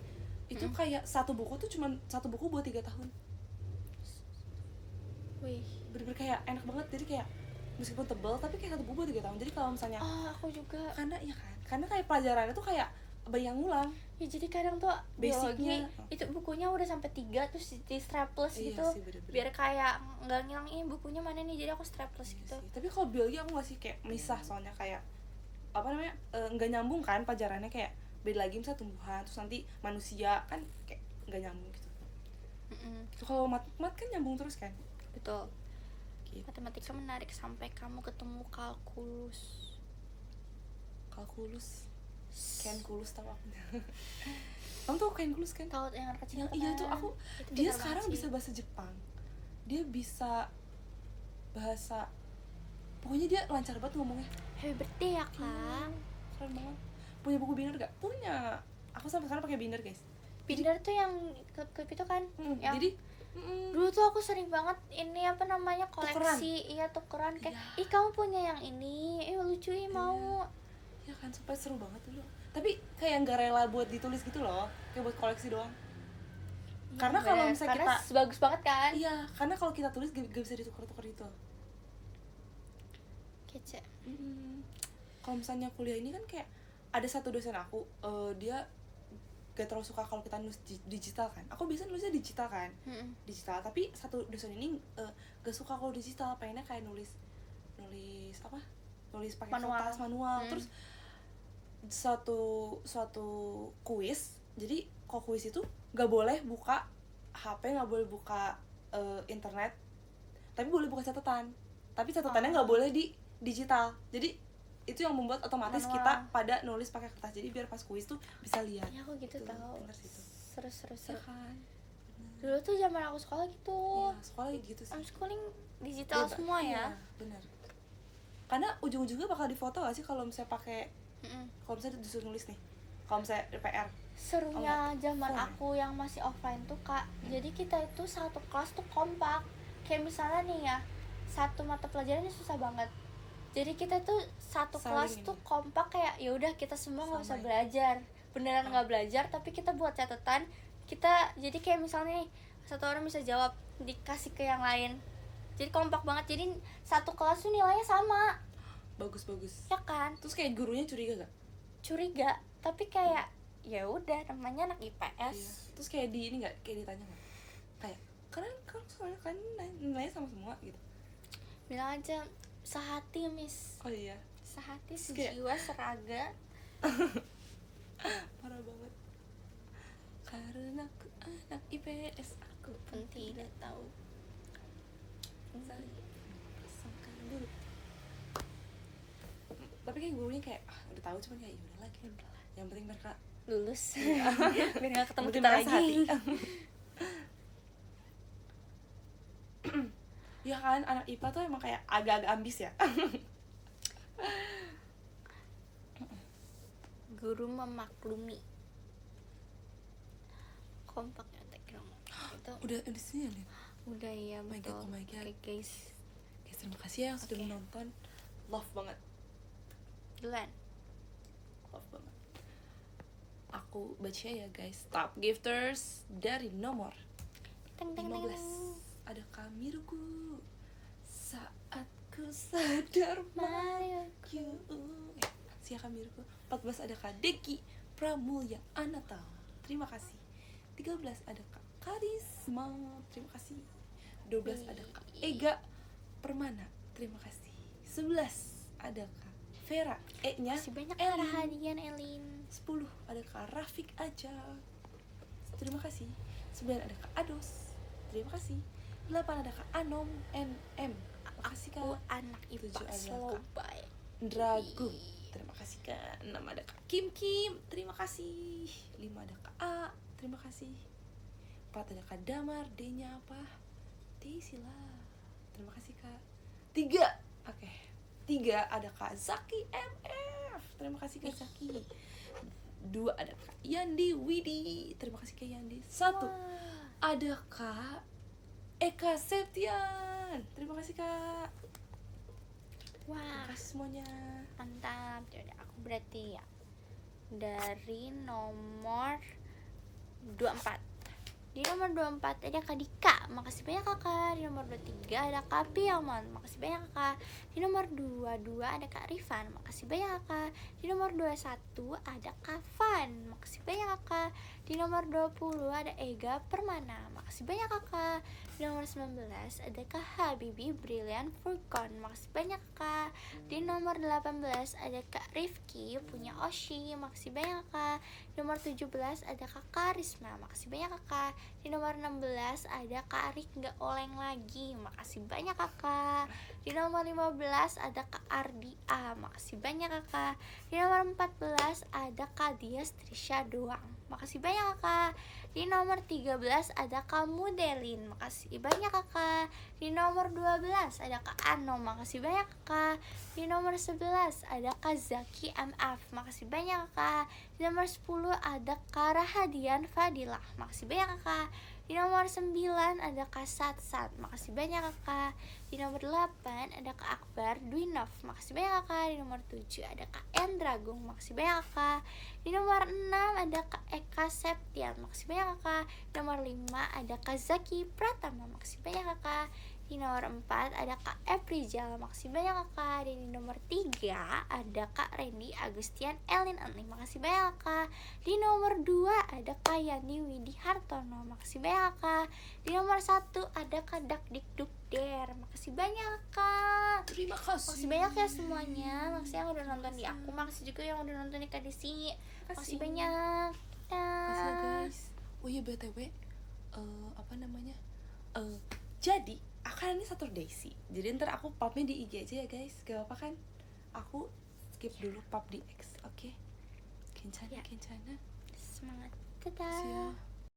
Itu kayak satu buku tuh cuma satu buku buat 3 tahun. Wih. Bener-bener kayak enak banget, jadi kayak meskipun tebal tapi kayak satu buku buat 3 tahun. Jadi kalau misalnya Aku juga. karena kayak pelajarannya tuh kayak banyak ngulang. Ya jadi kadang tuh Basicnya. biologi itu bukunya udah sampai 3 terus di strapless Iya gitu. sih, bener-bener. Biar kayak nggak ngilang bukunya mana nih, jadi aku strapless Iya gitu. sih. Tapi kalau biologi aku nggak sih, kayak misah, soalnya kayak nggak nyambung kan pelajarannya, kayak beda lagi misalnya tumbuhan terus nanti manusia kan kayak nggak nyambung gitu. Gitu. Kalau mat kan nyambung terus kan. Betul. Gitu. Matematika menarik sampai kamu ketemu kalkulus. Kenkulus tahu aku. Kamu tahu Kenkulus kan? Tahu yang anak kecil Yang kan? iya tuh aku Itu dia pintar sekarang banget bisa sih. bahasa Jepang, dia bisa bahasa, pokoknya dia lancar banget ngomongnya. Happy birthday ya kak. Keren banget. Punya buku binder gak? Punya. Aku sampai sekarang pakai binder guys. Binder tuh yang klip itu kan? Yang Jadi dulu tuh aku sering banget ini apa namanya koleksi. Iya tukeran kayak Iya. ih kamu punya yang ini, lucu mau. ya kan, supaya seru banget dulu. Tapi kayak nggak rela buat ditulis gitu loh, kayak buat koleksi doang. Karena kalau misalnya karena bagus banget kan. iya, karena kalau kita tulis gak bisa ditukar-tukar itu. Kece. Kalau misalnya kuliah ini kan kayak ada satu dosen aku, dia gak terlalu suka kalau kita nulis digital kan. Aku biasa nulisnya digital kan, digital. Tapi satu dosen ini gak suka kalau digital, pengennya kayak nulis apa? Nulis pakai kertas manual. Terus suatu kuis. Jadi kalau kuis itu nggak boleh buka HP, nggak boleh buka internet, tapi boleh buka catatan. Tapi catatannya nggak boleh di digital. Jadi itu yang membuat otomatis manual. kita pada nulis pakai kertas. Jadi biar pas kuis tuh bisa lihat. Ya aku gitu Tuh, tahu. bener sih itu. Seru. Ya kan? Bener. Dulu tuh zaman aku sekolah gitu. Iya, sekolah gitu sih. Homeschooling digital Bebas. semua ya. Iya, benar. Karena ujung-ujungnya bakal difoto gak sih kalau misalnya pakai, kalau misalnya disuruh nulis nih, kalau misalnya PR. Serunya zaman phone. aku yang masih offline tuh Kak, jadi kita itu satu kelas tuh kompak. Kayak misalnya nih ya, satu mata pelajarannya susah banget, jadi kita tuh satu Saling kelas ini. tuh kompak, kayak ya udah kita semua nggak usah Sama. belajar, beneran nggak belajar, tapi kita buat catatan. Kita jadi kayak misalnya nih, satu orang bisa jawab, dikasih ke yang lain, jadi kompak banget. Jadi satu kelas tuh nilainya sama, Bagus. ya kan? Terus kayak gurunya curiga gak? Curiga, tapi kayak ya udah, namanya anak IPS. Iya. Terus kayak di ini nggak, kayak ditanya nggak, kayak kalau soalnya kan nilainya sama semua gitu. Bilang aja sehati miss, Oh iya, sehati Kayak- sejiwa seraga. parah banget. Karena aku anak IPS, aku Pun tidak tahu. saling prasangka dulu. Tapi kayak gurunya kayak udah tahu, cuman kayak yaudah lagi, yang penting mereka Lulus biar nggak ketemu Mungkin kita merasa lagi. ya kan, anak IPA tuh emang kayak agak-agak ambis ya. Guru memaklumi, kompak ya tekram itu. udah sini nih. Udah ya, Oh my betul. God, oh my God. Oke guys, Guys, terima kasih ya yang sudah Oke. menonton. Love banget. duluan. Aku baca ya guys. Top gifters dari nomor Teng teng teng 15 teng. ada Kamiruku. Saat ku sadar Mario. Sia Kamiruku. 14 ada Kak Deki Pramulya Anata. Terima kasih. 13 ada Kak Karisma. Terima kasih. 12 ada Kak Ega Permana. Terima kasih. 11 ada Kak Vera E-nya Masih banyak Elin. hadiah Elin. 10 ada Kak Rafik aja. Terima kasih. 9 ada Kak Ados. Terima kasih. 8 ada Kak Anom NM. Makasih Aku Kak. anak IPA 7 ada slow Kak by. Dragung. Terima kasih Kak. 6 ada Kak Kim. Terima kasih. 5 ada Kak A. Terima kasih. 4 ada Kak Damar. D-nya apa? Tisila. Terima kasih Kak. 3. Oke. 3 ada Kak Zaki MF. Terima kasih Kak Zaki. 2 ada Kak Yandi Widi. Terima kasih Kak Yandi. 1 ada Kak Eka Septian. Terima kasih Kak. Terima Wah, kasih semuanya. mantap. Jadi aku berarti ya dari nomor 24. Di nomor 24 ada Kak Dika, makasih banyak Kakak. Di nomor 23 ada Kak Piamon, makasih banyak Kakak. Di nomor 22 ada Kak Rifan, makasih banyak Kakak. Di nomor 21 ada Kak Van, makasih banyak Kakak. Di nomor 20 ada Ega Permana, makasih banyak Kakak. Di nomor 19 ada Kak Habibi Brilliant Furkon, makasih banyak Kak. Di nomor 18 ada Kak Rifki punya Oshi, makasih banyak Kak. Di nomor 17 ada Kak Karisma, makasih banyak Kakak. Di nomor 16 ada Kak Arik nggak oleng lagi, makasih banyak Kakak. Di nomor 15 ada Kak Ardi A, makasih banyak Kakak. Di nomor 14 ada Kak Dias Trisha doang, makasih banyak Kakak. Di nomor 13 ada Kak Mudelin, makasih banyak Kakak. Di nomor 12 ada Kak Ano, makasih banyak Kakak. Di nomor 11 ada Kak Zaki MF, makasih banyak Kakak. Di nomor 10 ada Kak Rahadian Fadilah, makasih banyak Kakak. Di nomor 9 ada Kak Satsat, makasih banyak Kakak. Di nomor 8 ada Kak Akbar Dwinov, makasih banyak Kakak. Di nomor 7 ada Kak Endragung, makasih banyak Kakak. Di nomor 6 ada Kak Eka Septian, makasih banyak Kakak. Di nomor 5 ada Kak Zaki Pratama, makasih banyak Kakak. Di nomor 4 ada Kak Eprijal, makasih banyak Kakak. Dan di nomor 3 ada Kak Randy Agustian Elin Antli, makasih banyak Kakak. Di nomor 2 ada Kak Yani Widi Hartono, makasih banyak Kakak. Di nomor 1 ada Kak Dakdikduk Der, makasih banyak Kak. Terima kasih. Makasih banyak ya semuanya. Makasih yang udah nonton di aku, makasih juga yang udah nonton di Kak Desi. Makasih banyak. Makasih ya guys. Oh iya BTW, apa namanya? Jadi akan ini Saturday sih. Jadi ntar aku pubnya di IG aja ya guys. Gak apa kan? Aku skip dulu pub di X, oke? Kencana, Ya. kencana. Semangat. See Dadah. ya.